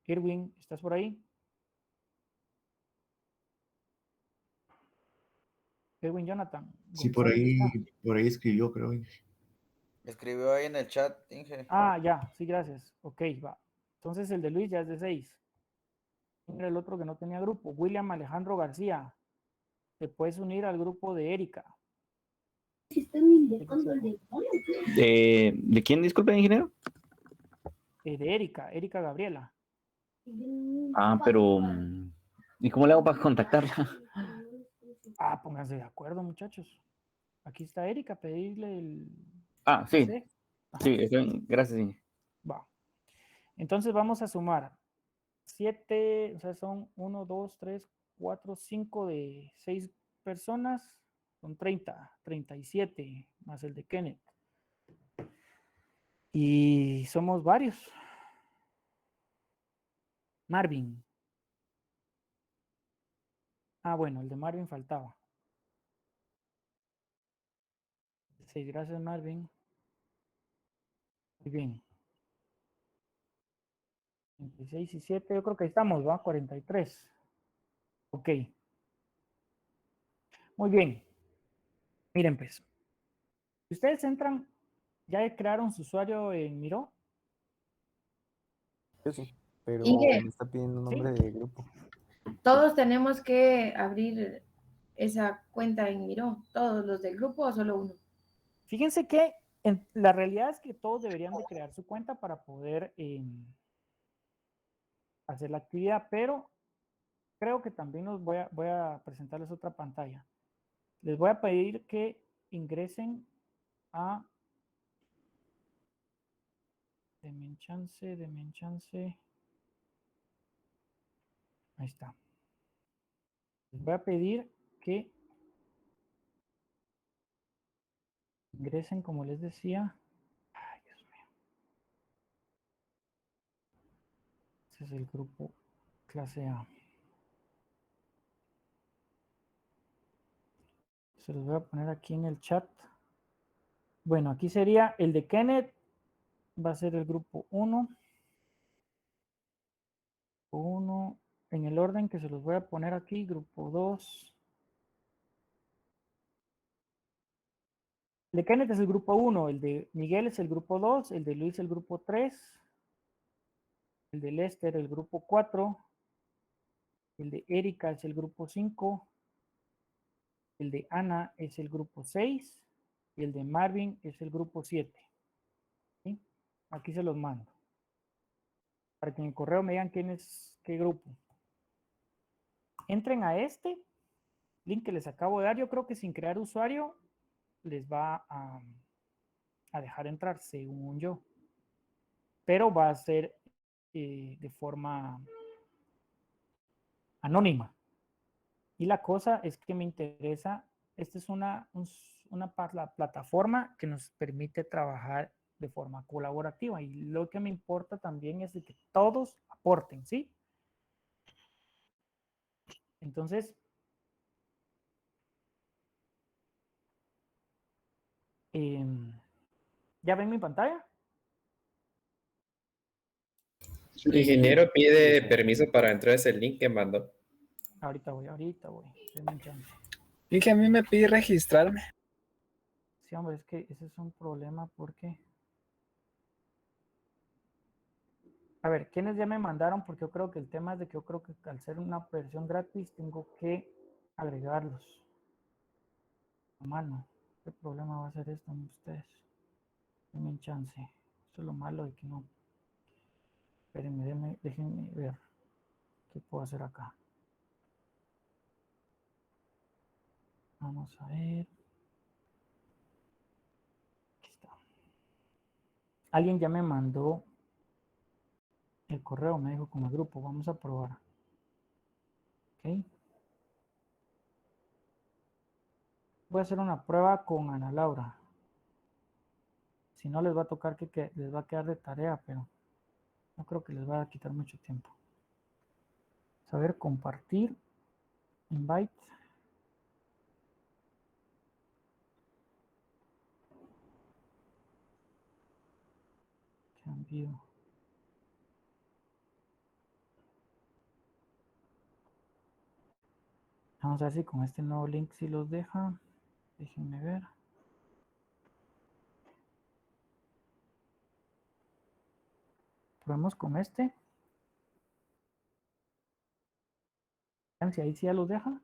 S1: Erwin, ¿estás por ahí? Erwin Jonathan.
S10: Sí,
S1: González
S10: por ahí escribió, creo.
S13: Escribió ahí en el chat, Inge.
S1: Ah, ya, sí, gracias. Ok, va. Entonces el de Luis ya es de 6. Era el otro que no tenía grupo. William Alejandro García. Te puedes unir al grupo de Erika.
S4: ¿De quién, disculpe, ingeniero?
S1: De Erika Gabriela.
S4: Ah, pero ¿y cómo le hago para contactarla?
S1: Ah, pónganse de acuerdo, muchachos. Aquí está Erika, pedirle el...
S4: Ah, sí.
S1: Sí,
S4: gracias, Inge.
S1: Va. Entonces vamos a sumar 7, o sea, son 1, 2, 3, 4, 5 de 6 personas. Son 37, más el de Kenneth. Y somos varios. Marvin. Ah, bueno, el de Marvin faltaba. Sí, gracias, Marvin. Muy bien. 26 y 7, yo creo que ahí estamos, ¿va? 43. Ok. Muy bien. Miren, pues. Si ustedes entran, ¿ya crearon su usuario en Miro?
S6: Yo sí, pero
S7: Inge,
S6: me está pidiendo un
S1: ¿Sí?
S6: nombre de grupo.
S7: todos tenemos que abrir esa cuenta en Miro, todos los del grupo o solo uno.
S1: Fíjense que la realidad es que todos deberían de crear su cuenta para poder hacer la actividad, pero creo que también voy a presentarles otra pantalla. Les voy a pedir que ingresen a... Denme un chance, denme un chance. Ahí está. Les voy a pedir que ingresen, como les decía. Ay, Dios mío. Ese es el grupo clase A. Se los voy a poner aquí en el chat. Bueno, aquí sería el de Kenneth. Va a ser el grupo 1. 1. En el orden que se los voy a poner aquí. Grupo 2. El de Kenneth es el grupo 1. El de Miguel es el grupo 2. El de Luis el grupo 3. El de Lester el grupo 4. El de Erika es el grupo 5. El de Ana es el grupo 6. Y el de Marvin es el grupo 7. ¿Sí? Aquí se los mando. Para que en el correo me digan quién es qué grupo. Entren a este link que les acabo de dar. Yo creo que sin crear usuario les va a dejar entrar, según yo. Pero va a ser de forma anónima. Y la cosa es que me interesa, esta es una plataforma que nos permite trabajar de forma colaborativa. Y lo que me importa también es de que todos aporten, ¿sí? Entonces, ¿ya ven mi pantalla?
S2: El ingeniero pide permiso para entrar a ese link que mandó.
S1: Ahorita voy. Denme un chance.
S8: Y que a mí me pide registrarme.
S1: Sí, hombre, es que ese es un problema porque... A ver, ¿quiénes ya me mandaron? Porque yo creo que el tema es de que yo creo que al ser una versión gratis tengo que agregarlos a mano. ¿Qué problema va a ser esto en ustedes? Denme un chance. Eso es lo malo de que no... Espérenme, déjenme ver qué puedo hacer acá. Vamos a ver. Aquí está. Alguien ya me mandó el correo, me dijo con el grupo. Vamos a probar. Ok. Voy a hacer una prueba con Ana Laura. Si no, les va a tocar que les va a quedar de tarea, pero no creo que les va a quitar mucho tiempo. Saber compartir. Invite. Cambio. Vamos a ver si con este nuevo link si los deja. Déjenme ver. Probemos con este. Vean si ahí sí ya los deja.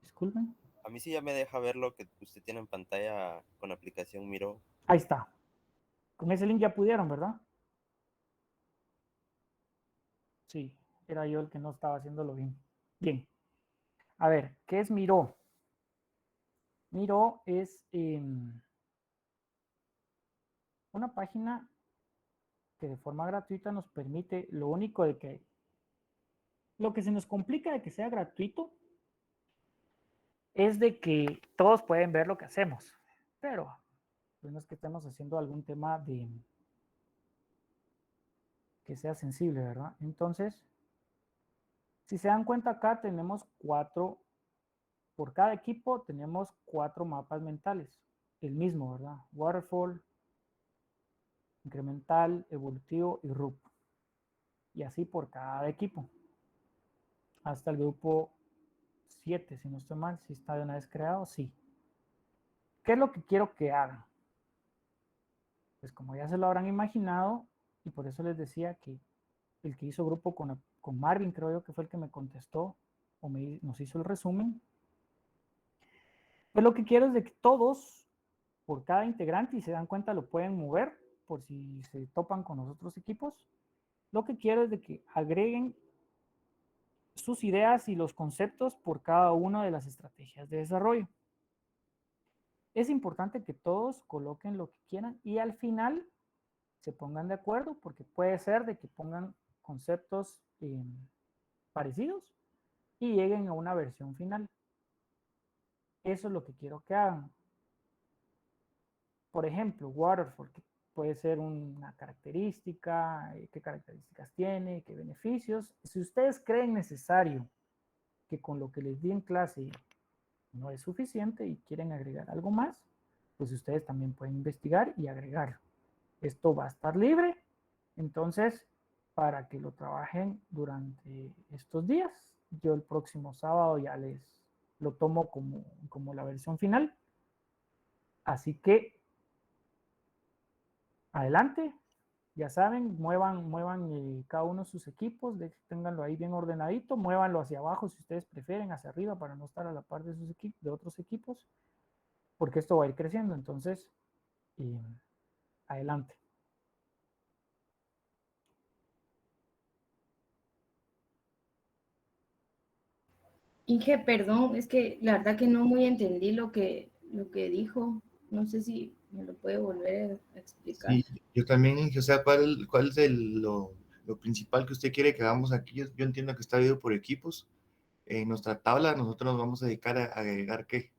S1: Disculpen.
S14: A mí sí ya me deja ver lo que usted tiene en pantalla con la aplicación Miro.
S1: Ahí está. Con ese link ya pudieron, ¿verdad? Sí, era yo el que no estaba haciéndolo bien. Bien. A ver, ¿qué es Miro? Miro es una página que de forma gratuita nos permite, lo único de que, lo que se nos complica de que sea gratuito es de que todos pueden ver lo que hacemos, pero pues no es que estemos haciendo algún tema de que sea sensible, ¿verdad? Entonces, si se dan cuenta acá tenemos 4, por cada equipo tenemos 4 mapas mentales, el mismo, ¿verdad? Waterfall, incremental, evolutivo y RUP. Y así por cada equipo. Hasta el grupo 7, si no estoy mal, si está de una vez creado, sí. ¿Qué es lo que quiero que hagan? Pues como ya se lo habrán imaginado, y por eso les decía que el que hizo grupo con Marvin, creo yo que fue el que me contestó o nos hizo el resumen, pues lo que quiero es de que todos, por cada integrante, y se dan cuenta, lo pueden mover por si se topan con los otros equipos. Lo que quiero es de que agreguen sus ideas y los conceptos por cada una de las estrategias de desarrollo. Es importante que todos coloquen lo que quieran y al final se pongan de acuerdo, porque puede ser de que pongan conceptos parecidos y lleguen a una versión final. Eso es lo que quiero que hagan. Por ejemplo, waterfall, que puede ser una característica, qué características tiene, qué beneficios. Si ustedes creen necesario que con lo que les di en clase no es suficiente y quieren agregar algo más, pues ustedes también pueden investigar y agregar. Esto va a estar libre, entonces, para que lo trabajen durante estos días. Yo el próximo sábado ya les lo tomo como la versión final. Así que, adelante, ya saben, muevan cada uno sus equipos, ténganlo ahí bien ordenadito, muévanlo hacia abajo si ustedes prefieren, hacia arriba para no estar a la par de sus equipos, de otros equipos, porque esto va a ir creciendo. Entonces, adelante.
S7: Inge, perdón, es que la verdad que no muy entendí lo que dijo. No sé si me lo puede volver a explicar.
S10: Sí, yo también, o sea, ¿cuál es lo principal que usted quiere que hagamos aquí? Yo entiendo que está dividido por equipos. En nuestra tabla nosotros nos vamos a dedicar a agregar ¿qué?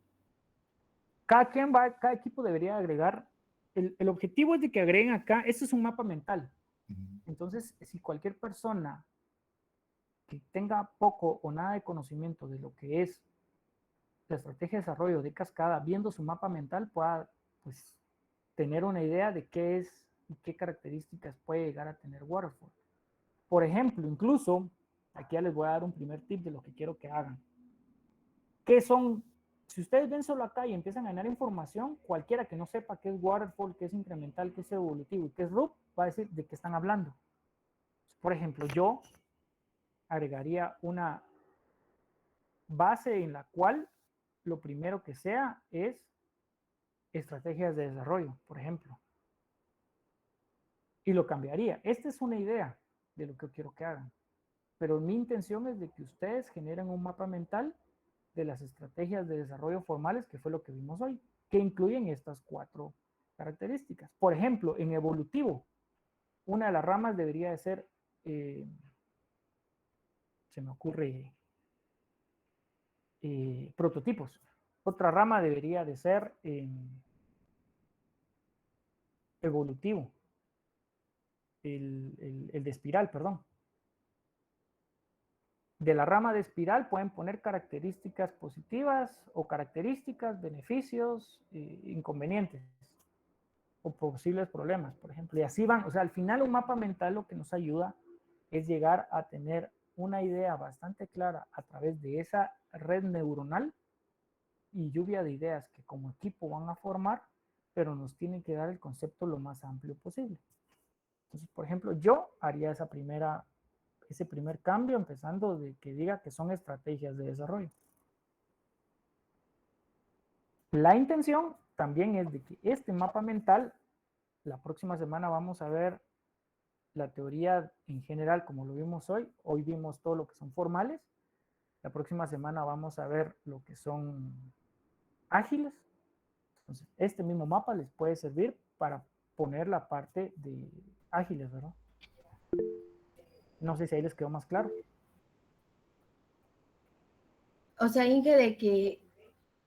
S1: Cada equipo debería agregar, el objetivo es de que agreguen acá, esto es un mapa mental. Entonces, si cualquier persona que tenga poco o nada de conocimiento de lo que es la estrategia de desarrollo de cascada, viendo su mapa mental, pueda pues tener una idea de qué es y qué características puede llegar a tener Waterfall. Por ejemplo, incluso, aquí ya les voy a dar un primer tip de lo que quiero que hagan. ¿Qué son? Si ustedes ven solo acá y empiezan a ganar información, cualquiera que no sepa qué es Waterfall, qué es incremental, qué es evolutivo y qué es RUP, va a decir de qué están hablando. Por ejemplo, yo agregaría una base en la cual lo primero que sea es estrategias de desarrollo, por ejemplo. Y lo cambiaría. Esta es una idea de lo que quiero que hagan. Pero mi intención es de que ustedes generen un mapa mental de las estrategias de desarrollo formales, que fue lo que vimos hoy, que incluyen estas 4 características. Por ejemplo, en evolutivo, una de las ramas debería de ser, se me ocurre, prototipos. Otra rama debería de ser evolutivo, el de espiral, perdón. De la rama de espiral pueden poner características positivas o características, beneficios, inconvenientes o posibles problemas, por ejemplo. Y así van, o sea, al final un mapa mental lo que nos ayuda es llegar a tener una idea bastante clara a través de esa red neuronal y lluvia de ideas que como equipo van a formar, pero nos tienen que dar el concepto lo más amplio posible. Entonces, por ejemplo, yo haría ese primer cambio, empezando de que diga que son estrategias de desarrollo. La intención también es de que este mapa mental, la próxima semana vamos a ver la teoría en general como lo vimos hoy. Hoy vimos todo lo que son formales. La próxima semana vamos a ver lo que son ágiles. Entonces, este mismo mapa les puede servir para poner la parte de ágiles, ¿verdad? No sé si ahí les quedó más claro.
S7: O sea, Inge, de que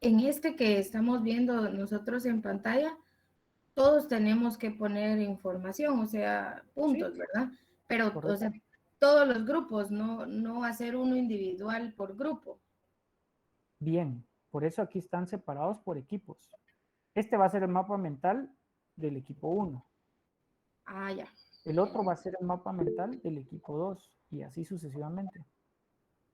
S7: en este que estamos viendo nosotros en pantalla, todos tenemos que poner información, o sea, puntos, sí, ¿verdad? Pero, correcto, o sea, todos los grupos, no hacer uno individual por grupo.
S1: Bien, por eso aquí están separados por equipos. Este va a ser el mapa mental del equipo 1.
S7: Ah, ya.
S1: El otro va a ser el mapa mental del equipo 2 y así sucesivamente.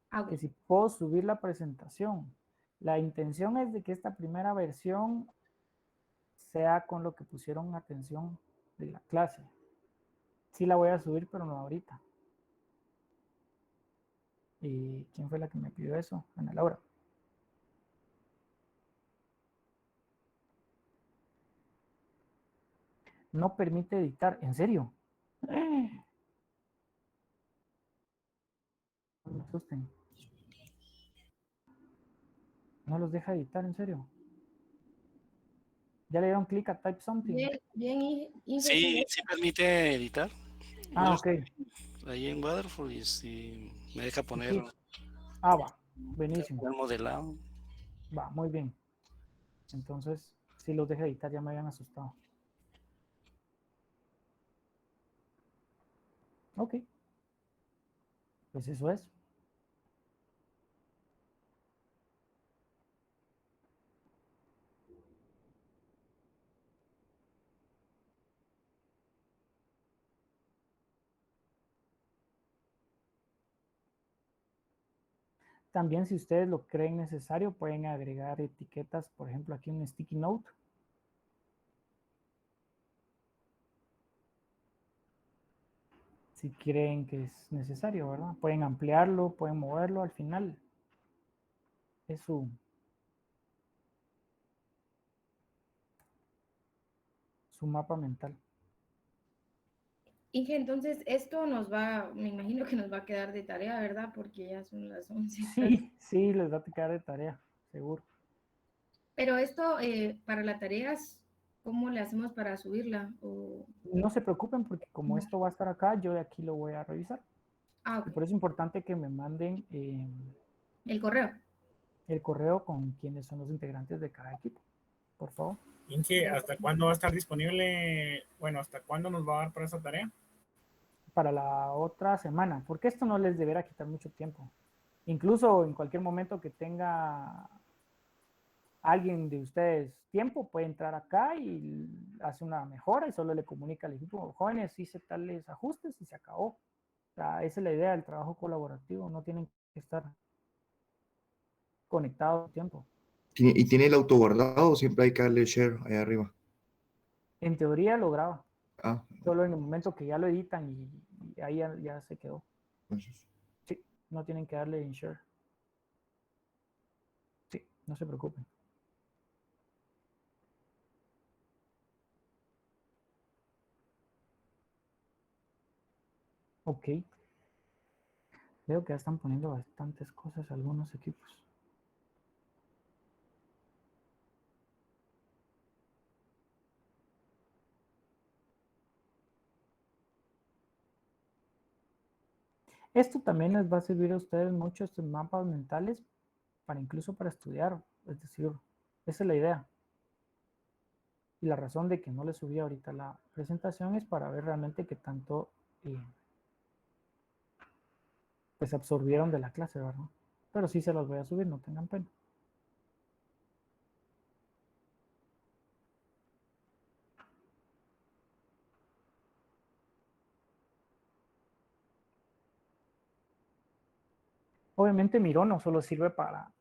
S1: Ah, que si puedo subir la presentación. La intención es de que esta primera versión sea con lo que pusieron atención de la clase. Sí la voy a subir, pero no ahorita. ¿Y quién fue la que me pidió eso? Ana Laura. No permite editar, ¿en serio? No me asusten. No los deja editar, ¿en serio? ¿Ya le dieron clic a type something?
S7: Bien, Inge,
S11: Sí, sí permite editar.
S1: Ah,
S11: Yo
S1: ok.
S11: ahí en Waterfall y sí me deja poner
S1: Sí. Ah, va. Buenísimo.
S11: el modelado.
S1: Va, muy bien. Entonces, si los deja editar, ya me habían asustado. Ok. Pues eso es. También, si ustedes lo creen necesario, pueden agregar etiquetas, por ejemplo, aquí un sticky note. Si creen que es necesario, ¿verdad? Pueden ampliarlo, pueden moverlo al final. Es su mapa mental.
S7: Inge, entonces esto nos va, me imagino que nos va a quedar de tarea, ¿verdad? Porque ya son las 11 casi.
S1: Sí, sí, les va a quedar de tarea, seguro.
S7: Pero esto, para las tareas, ¿cómo le hacemos para subirla? O...
S1: No se preocupen porque como
S7: No.
S1: esto va a estar acá, yo de aquí lo voy a revisar.
S7: Ah,
S1: Y
S7: ok.
S1: por eso es importante que me manden
S7: El correo.
S1: el correo con quienes son los integrantes de cada equipo, por favor.
S15: Inge, ¿hasta cuándo va a estar disponible? Bueno, ¿hasta cuándo nos va a dar para esa tarea?
S1: Para la otra semana, porque esto no les deberá quitar mucho tiempo. Incluso en cualquier momento que tenga alguien de ustedes tiempo, puede entrar acá y hace una mejora y solo le comunica al equipo, jóvenes, hice tales ajustes y se acabó. O sea, esa es la idea del trabajo colaborativo, no tienen que estar conectados todo el tiempo.
S10: ¿Y tiene el autoguardado o siempre hay que darle share ahí arriba?
S1: En teoría lo graba.
S10: Ah,
S1: Solo en el momento que ya lo editan y ahí ya se quedó.
S10: entonces.
S1: Sí, no tienen que darle share. Sí, no se preocupen. Ok. Veo que ya están poniendo bastantes cosas algunos equipos. Esto también les va a servir a ustedes mucho, estos mapas mentales, para incluso para estudiar. Es decir, esa es la idea. Y la razón de que no les subí ahorita la presentación es para ver realmente qué tanto pues absorbieron de la clase, ¿verdad? Pero sí se los voy a subir, no tengan pena. Obviamente Miro no solo sirve para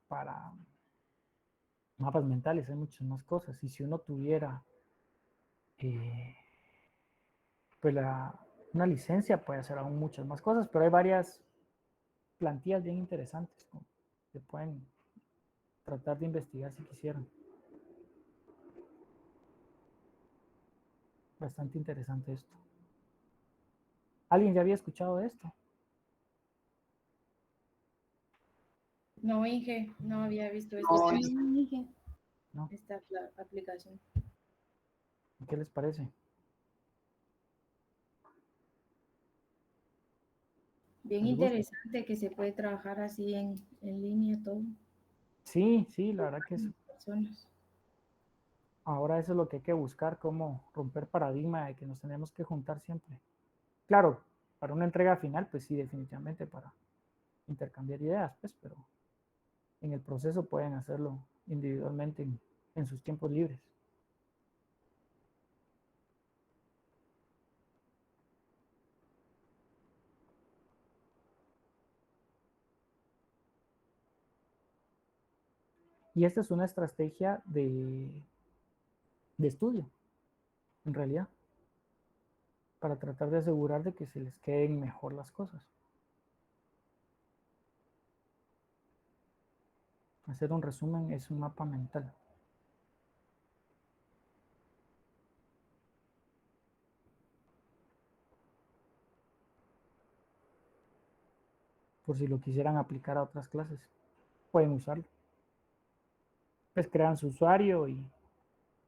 S1: mapas mentales, hay muchas más cosas. Y si uno tuviera pues una licencia, puede hacer aún muchas más cosas, pero hay varias plantillas bien interesantes que pueden tratar de investigar si quisieran. Bastante interesante esto. ¿Alguien ya había escuchado de esto?
S7: No, Inge, no había visto esto.
S9: No, Inge.
S1: ¿No?
S7: Esta aplicación.
S1: ¿Qué les parece?
S7: Bien
S1: ¿Les gusta?
S7: interesante que se puede trabajar así en línea todo.
S1: Sí, sí, la verdad que sí.
S7: Personas.
S1: Ahora eso es lo que hay que buscar, cómo romper paradigma de que nos tenemos que juntar siempre. Claro, para una entrega final, pues sí, definitivamente para intercambiar ideas, pues, pero en el proceso pueden hacerlo individualmente en sus tiempos libres. Y esta es una estrategia de de estudio, en realidad, para tratar de asegurar de que se les queden mejor las cosas. Hacer un resumen es un mapa mental. Por si lo quisieran aplicar a otras clases, pueden usarlo. Pues crean su usuario y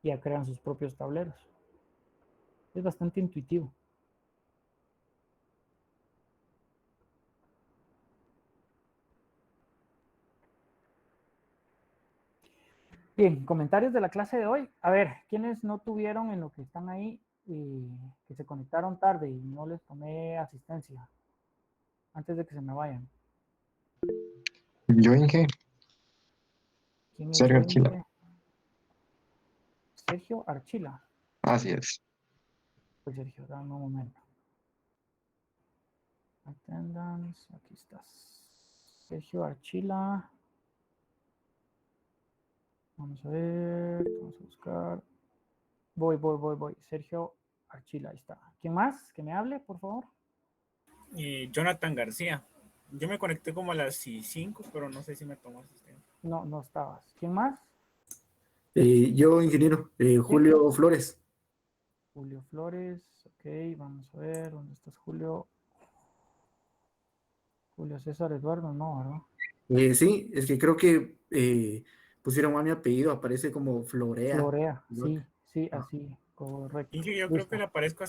S1: ya crean sus propios tableros. Es bastante intuitivo. Bien, comentarios de la clase de hoy. A ver, ¿quiénes no tuvieron en lo que están ahí que se conectaron tarde y no les tomé asistencia antes de que se me vayan?
S16: Yo, Inge.
S1: ¿Quién es
S16: Sergio
S1: yo,
S16: Archila.
S1: Inge? Sergio Archila.
S16: Así es.
S1: Pues Sergio, dame un momento. Attendance, aquí estás. Sergio Archila. Vamos a ver, vamos a buscar. Voy. Sergio Archila, ahí está. ¿Quién más? Que me hable, por favor.
S15: Jonathan García. Yo me conecté como a las 5, pero no sé si me tomó asistencia.
S1: No, no estabas. ¿Quién más?
S17: Yo, ingeniero, Julio Flores.
S1: Julio Flores, ok, vamos a ver, ¿dónde estás, Julio? Julio César Eduardo, no, ¿verdad?
S17: Sí, es que creo que pusieron mal mi apellido, aparece como Florea.
S1: Florea, sí, así, correcto.
S15: Inge, yo creo que le aparezco hasta